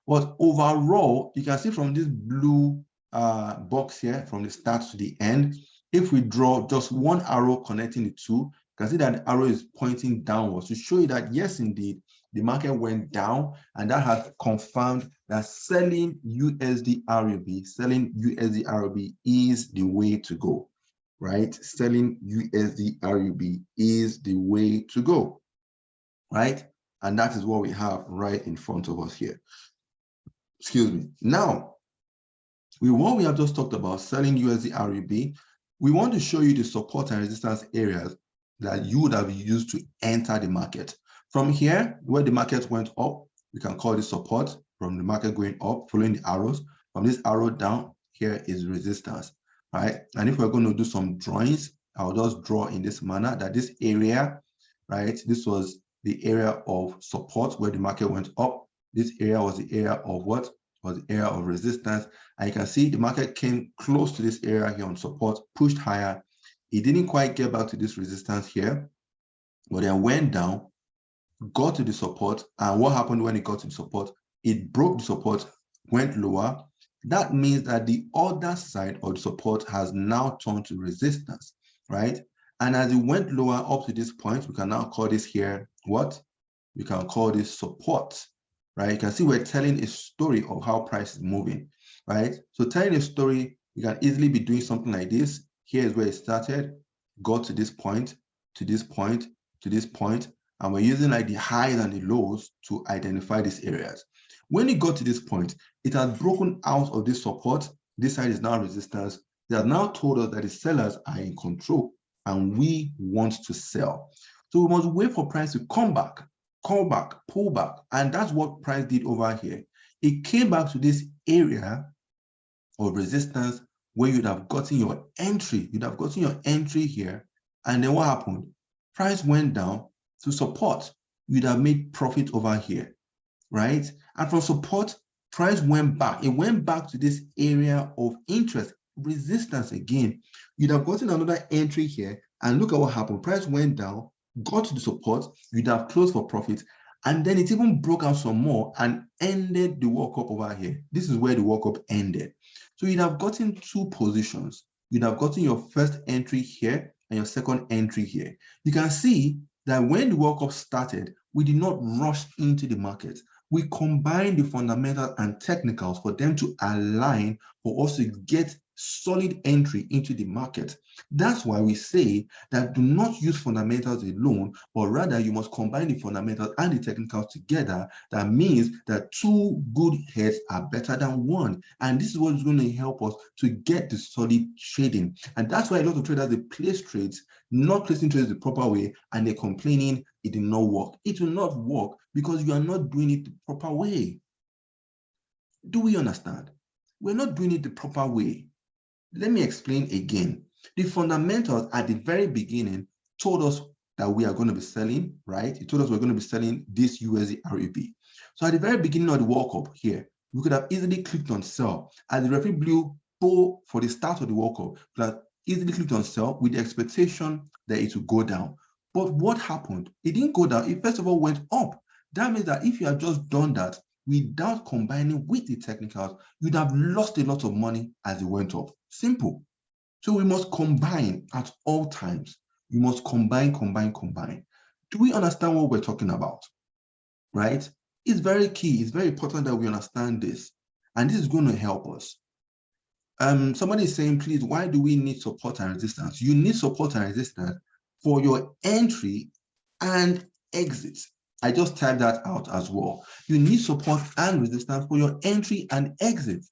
But overall, you can see from this blue box here, from the start to the end, if we draw just one arrow connecting the two, you can see that the arrow is pointing downwards to show you that, yes, indeed, the market went down, and that has confirmed that selling USD RUB is the way to go. Right? Selling USD RUB is the way to go, right? And that is what we have right in front of us here. Excuse me. Now, what we have just talked about, selling USD RUB, we want to show you the support and resistance areas that you would have used to enter the market. From here, where the market went up, we can call this support. From the market going up, following the arrows. From this arrow down, here is resistance. Right? And if we're going to do some drawings, I'll just draw in this manner that this area, right? This was the area of support where the market went up. This area was the area of what? Was the area of resistance. And you can see the market came close to this area here on support, pushed higher. It didn't quite get back to this resistance here, but then went down, got to the support. And what happened when it got to the support? It broke the support, went lower. That means that the other side of the support has now turned to resistance, right? And as it went lower up to this point, we can now call this here what? We can call this support, right? You can see we're telling a story of how price is moving, right? So telling a story, you can easily be doing something like this. Here is where it started, got to this point, to this point, to this point, and we're using like the highs and the lows to identify these areas. When it got to this point, it has broken out of this support. This side is now resistance. They have now told us that the sellers are in control and we want to sell. So we must wait for price to come back, call back, pull back. And that's what price did over here. It came back to this area of resistance where you'd have gotten your entry. You'd have gotten your entry here. And then what happened? Price went down to support. You'd have made profit over here, right? And from support, price went back. It went back to this area of interest, resistance again. You'd have gotten another entry here, and look at what happened. Price went down, got to the support, you'd have closed for profit, and then it even broke out some more and ended the walk-up over here. This is where the walk-up ended. So you'd have gotten two positions. You'd have gotten your first entry here and your second entry here. You can see that when the walk-up started, we did not rush into the market. We combined the fundamentals and technicals for them to align for us to get solid entry into the market. That's why we say that do not use fundamentals alone, but rather you must combine the fundamentals and the technicals together. That means that two good heads are better than one. And this is what is going to help us to get the solid trading. And that's why a lot of traders, they place trades, not placing trades the proper way, and they're complaining it did not work. It will not work because you are not doing it the proper way. Do we understand? We're not doing it the proper way. Let me explain again. The fundamentals at the very beginning told us that we are going to be selling, right? It told us we're going to be selling this USD RUB. So at the very beginning of the walk-up here, we could have easily clicked on sell. As the referee blew for the start of the walk-up, we could have easily clicked on sell with the expectation that it would go down. But what happened? It didn't go down. It first of all went up. That means that if you had just done that without combining with the technicals, you'd have lost a lot of money as it went up. Simple. So we must combine at all times. You must combine. Do we understand what we're talking about? Right? It's very key. It's very important that we understand this. And this is going to help us. Somebody is saying, please, why do we need support and resistance? You need support and resistance for your entry and exit. I just typed that out as well. You need support and resistance for your entry and exit.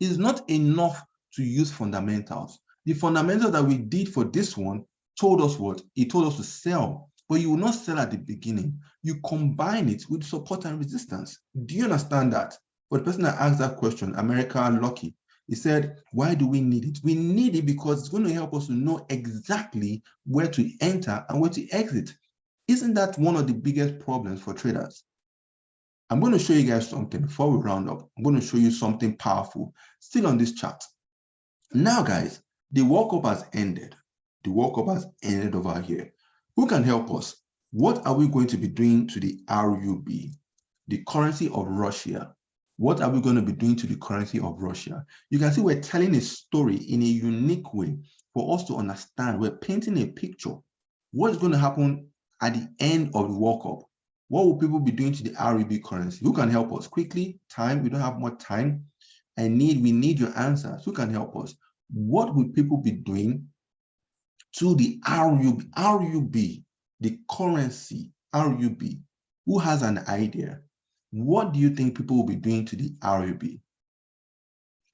It's not enough to use fundamentals. The fundamentals that we did for this one told us what? It told us to sell, but you will not sell at the beginning. You combine it with support and resistance. Do you understand that? For the person that asked that question, America Lucky, he said, why do we need it? We need it because it's going to help us to know exactly where to enter and where to exit. Isn't that one of the biggest problems for traders? I'm going to show you guys something before we round up. I'm going to show you something powerful still on this chart. Now, guys, the walk-up has ended. The walk-up has ended over here. Who can help us? What are we going to be doing to the RUB, the currency of Russia? What are we going to be doing to the currency of Russia? You can see we're telling a story in a unique way for us to understand. We're painting a picture. What is going to happen at the end of the walk-up? What will people be doing to the RUB currency? Who can help us? Quickly, time, we don't have more time. We need your answers. Who can help us? What will people be doing to the RUB, the currency, RUB? Who has an idea? What do you think people will be doing to the RUB?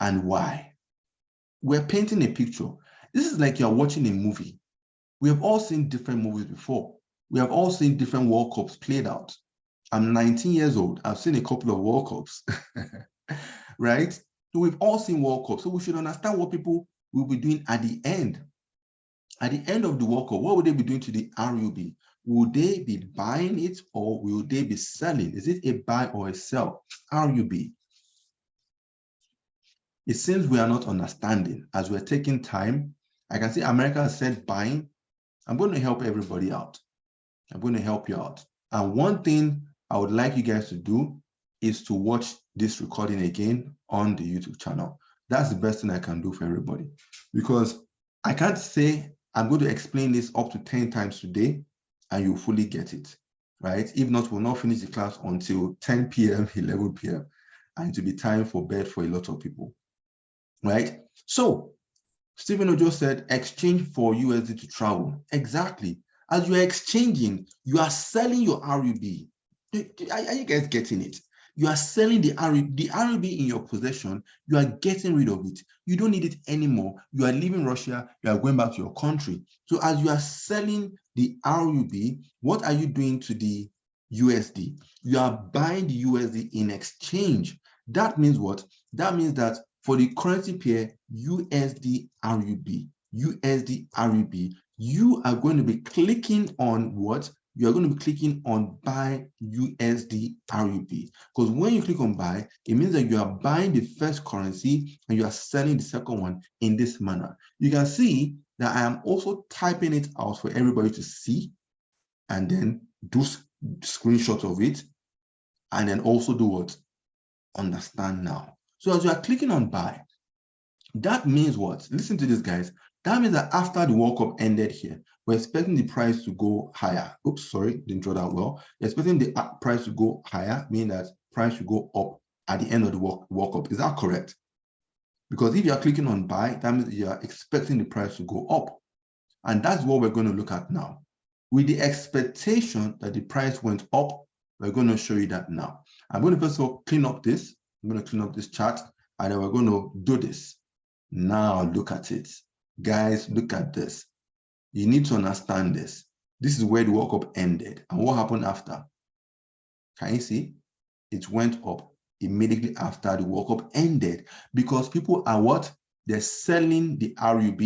And why? We're painting a picture. This is like you're watching a movie. We have all seen different movies before. We have all seen different World Cups played out. I'm 19 years old. I've seen a couple of World Cups, right? So we've all seen World Cups. So we should understand what people will be doing at the end. At the end of the World Cup, what would they be doing to the RUB? Will they be buying it or will they be selling? Is it a buy or a sell? RUB. It seems we are not understanding as we're taking time. I can see America has said buying. I'm going to help everybody out. I'm going to help you out. And one thing I would like you guys to do is to watch this recording again on the YouTube channel. That's the best thing I can do for everybody, because I can't say I'm going to explain this up to 10 times today and you'll fully get it, right? If not, we'll not finish the class until 10 p.m., 11 p.m. and it will be time for bed for a lot of people, right? So Stephen Ojo said, exchange for USD to travel. Exactly. As you are exchanging, you are selling your RUB. Are you guys getting it? You are selling the RUB in your possession. You are getting rid of it. You don't need it anymore. You are leaving Russia. You are going back to your country. So as you are selling the RUB, what are you doing to the USD? You are buying the USD in exchange. That means what? That means that for the currency pair, USD RUB, you are going to be clicking on what? You are going to be clicking on buy USD RUB. Because when you click on buy, it means that you are buying the first currency and you are selling the second one in this manner. You can see that I am also typing it out for everybody to see. and then do screenshots of it, and then also do what? Understand now. So as you are clicking on buy, that means what? Listen to this, guys. That means that after the walk-up ended here, we're expecting the price to go higher. Oops, sorry, didn't draw that well. We're expecting the price to go higher, meaning that price should go up at the end of the walk-up. Is that correct? Because if you are clicking on buy, that means you are expecting the price to go up. And that's what we're going to look at now. With the expectation that the price went up, we're going to show you that now. I'm going to first of all clean up this. I'm going to clean up this chart, and then we're going to do this. Now look at it. Guys, look at this. You need to understand this. This is where the walk-up ended. And what happened after? Can you see? It went up immediately after the walk-up ended, because people are what? They're selling the RUB,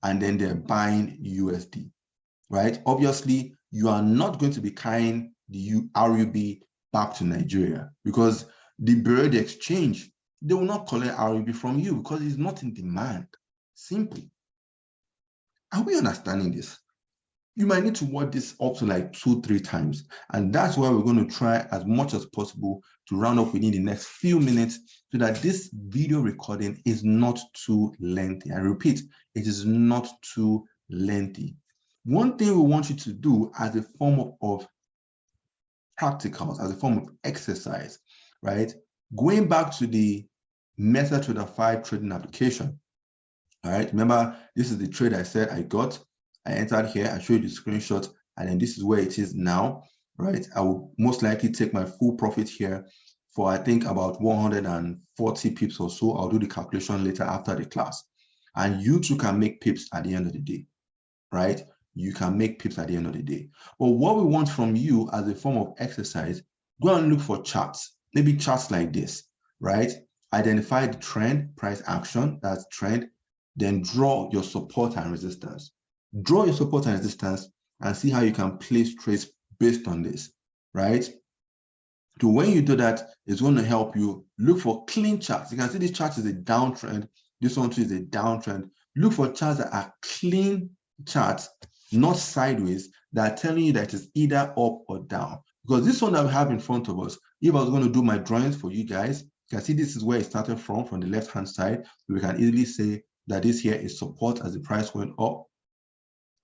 and then they're buying USD, right? Obviously, you are not going to be carrying the RUB back to Nigeria, because the Bureau de Exchange, they will not collect RUB from you because it's not in demand. Simply. Are we understanding this? You might need to watch this up to like 2-3 times. And that's why we're going to try as much as possible to round up within the next few minutes so that this video recording is not too lengthy. I repeat, it is not too lengthy. One thing we want you to do as a form of practicals, as a form of exercise, right? Going back to the MetaTrader 5 trading application, all right? Remember, this is the trade I said I got. I entered here, I showed you the screenshot, and then this is where it is now, right? I will most likely take my full profit here for, I think, about 140 pips or so. I'll do the calculation later after the class. And you too can make pips at the end of the day, right? You can make pips at the end of the day. But what we want from you as a form of exercise, go and look for charts, maybe charts like this, right? Identify the trend, price action, that's trend, then draw your support and resistance. Draw your support and resistance and see how you can place trades based on this, right? So when you do that, it's going to help you look for clean charts. You can see this chart is a downtrend. This one too is a downtrend. Look for charts that are clean charts, not sideways, that are telling you that it's either up or down. Because this one that we have in front of us, if I was going to do my drawings for you guys, you can see this is where it started from the left-hand side. We can easily say that this here is support as the price went up.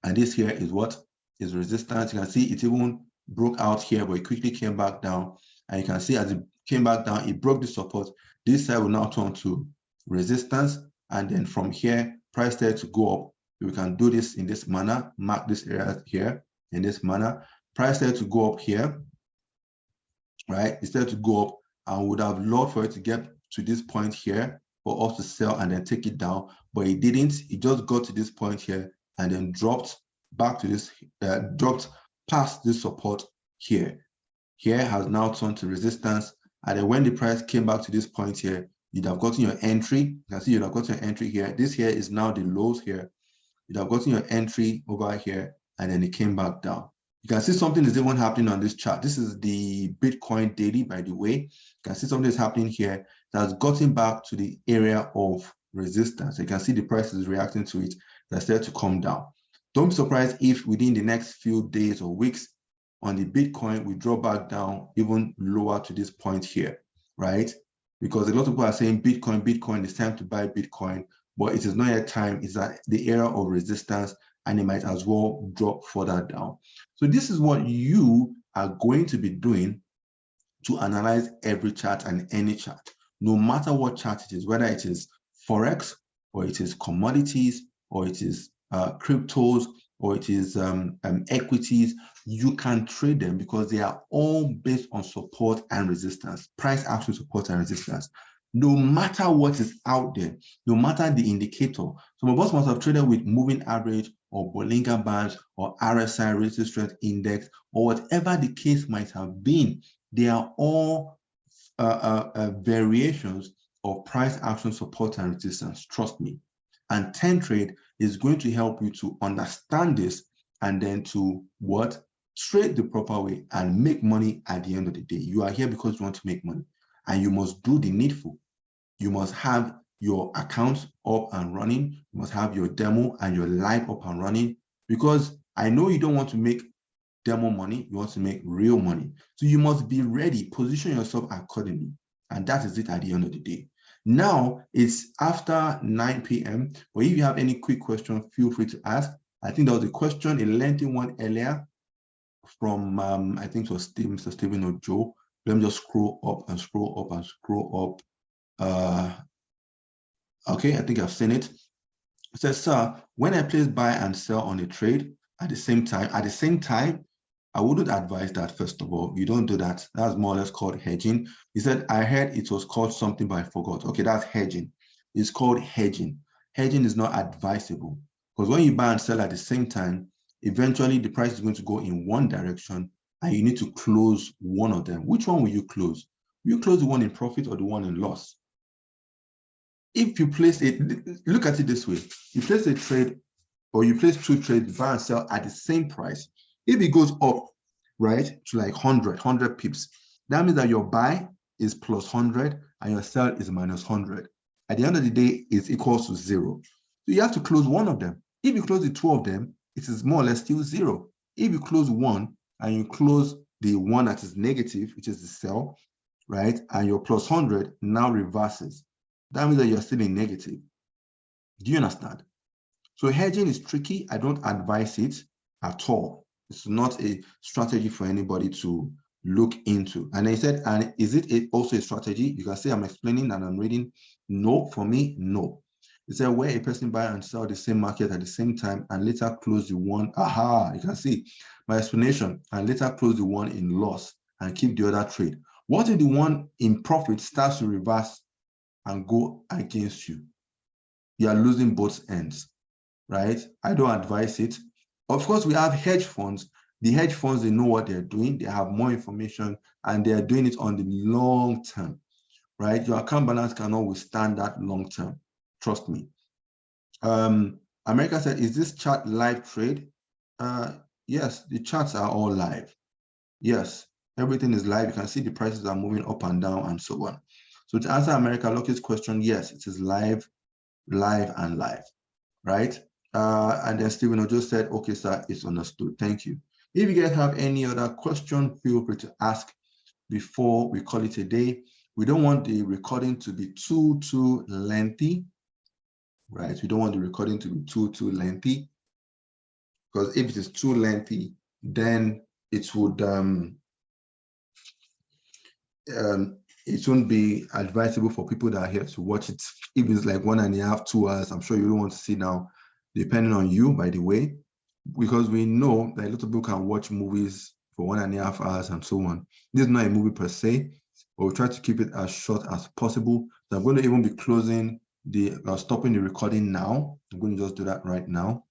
And this here is what is resistance. You can see it even broke out here, but it quickly came back down. And you can see as it came back down, it broke the support. This side will now turn to resistance. And then from here, price started to go up. We can do this in this manner, mark this area here in this manner. Price started to go up here, right? It started to go up, and would have loved for it to get to this point here for us to sell and then take it down, but it didn't. It just got to this point here and then dropped back to this, dropped past this support here. Here has now turned to resistance. And then when the price came back to this point here, you'd have gotten your entry. You can see you'd have gotten your entry here. This here is now the lows here. You'd have gotten your entry over here, and then it came back down. You can see something is even happening on this chart. This is the Bitcoin daily, by the way. You can see something is happening here that's gotten back to the area of resistance. You can see the price is reacting to it. That's there to come down. Don't be surprised if within the next few days or weeks on the Bitcoin, we drop back down even lower to this point here, right? Because a lot of people are saying Bitcoin, it's time to buy Bitcoin, but it is not yet time. It's at the area of resistance, and it might as well drop further down. So this is what you are going to be doing to analyze every chart and any chart, no matter what chart it is, whether it is Forex, or it is commodities, or it is cryptos, or it is equities. You can trade them because they are all based on support and resistance, price action support and resistance. No matter what is out there, no matter the indicator. Some of us must have traded with moving average or Bollinger Bands or RSI, Relative Strength Index, or whatever the case might have been. They are all variations of price action support and resistance. Trust me. And 10 Trade is going to help you to understand this and then to what? Trade the proper way and make money at the end of the day. You are here because you want to make money, and you must do the needful. You must have your account up and running. You must have your demo and your live up and running, because I know you don't want to make demo money, you want to make real money. So you must be ready, position yourself accordingly. And that is it at the end of the day. Now it's after 9 p.m. But if you have any quick question, feel free to ask. I think there was a question, a lengthy one earlier from, I think it was Mr. Stephen or Joe. Let me just scroll up and scroll up and scroll up. Okay, I think I've seen it. It says, sir, when I place buy and sell on a trade at the same time, I wouldn't advise that. First of all, you don't do that. That's more or less called hedging. He said, I heard it was called something, but I forgot. Okay, that's hedging. It's called hedging. Hedging is not advisable because when you buy and sell at the same time, eventually the price is going to go in one direction and you need to close one of them. Which one will you close? Will you close the one in profit or the one in loss? If you place it, look at it this way. You place a trade or you place two trades, buy and sell at the same price. If it goes up, right, to like 100 pips, that means that your buy is plus 100 and your sell is minus 100. At the end of the day, it's equals to 0. So you have to close one of them. If you close the two of them, it is more or less still 0. If you close one and you close the one that is negative, which is the sell, right, and your plus 100 now reverses. That means that you're still in negative. Do you understand? So hedging is tricky. I don't advise it at all. It's not a strategy for anybody to look into. And I said, and is it also a strategy? You can say I'm explaining and I'm reading. No, for me, no. It said where a person buy and sell the same market at the same time and later close the one. Aha, you can see my explanation, and later close the one in loss and keep the other trade. What if the one in profit starts to reverse and go against you? You are losing both ends, right? I don't advise it. Of course, we have hedge funds. The hedge funds, they know what they're doing. They have more information and they are doing it on the long term, right? Your account balance cannot withstand that long term. Trust me. America said, is this chart live trade? Yes, the charts are all live. Yes, everything is live. You can see the prices are moving up and down and so on. So to answer America Lucky's question, yes, it is live, and live, right? And then Stephen Ojo said, okay, sir, it's understood. Thank you. If you guys have any other question, feel free to ask before we call it a day. We don't want the recording to be too lengthy, right? We don't want the recording to be too lengthy, because if it is too lengthy, then it would it won't be advisable for people that are here to watch it. If it's like 1.5, 2 hours, I'm sure you don't want to see now, depending on you, by the way, because we know that a lot of people can watch movies for 1.5 hours and so on. This is not a movie per se, but we'll try to keep it as short as possible. So I'm going to even be closing stopping the recording now. I'm going to just do that right now.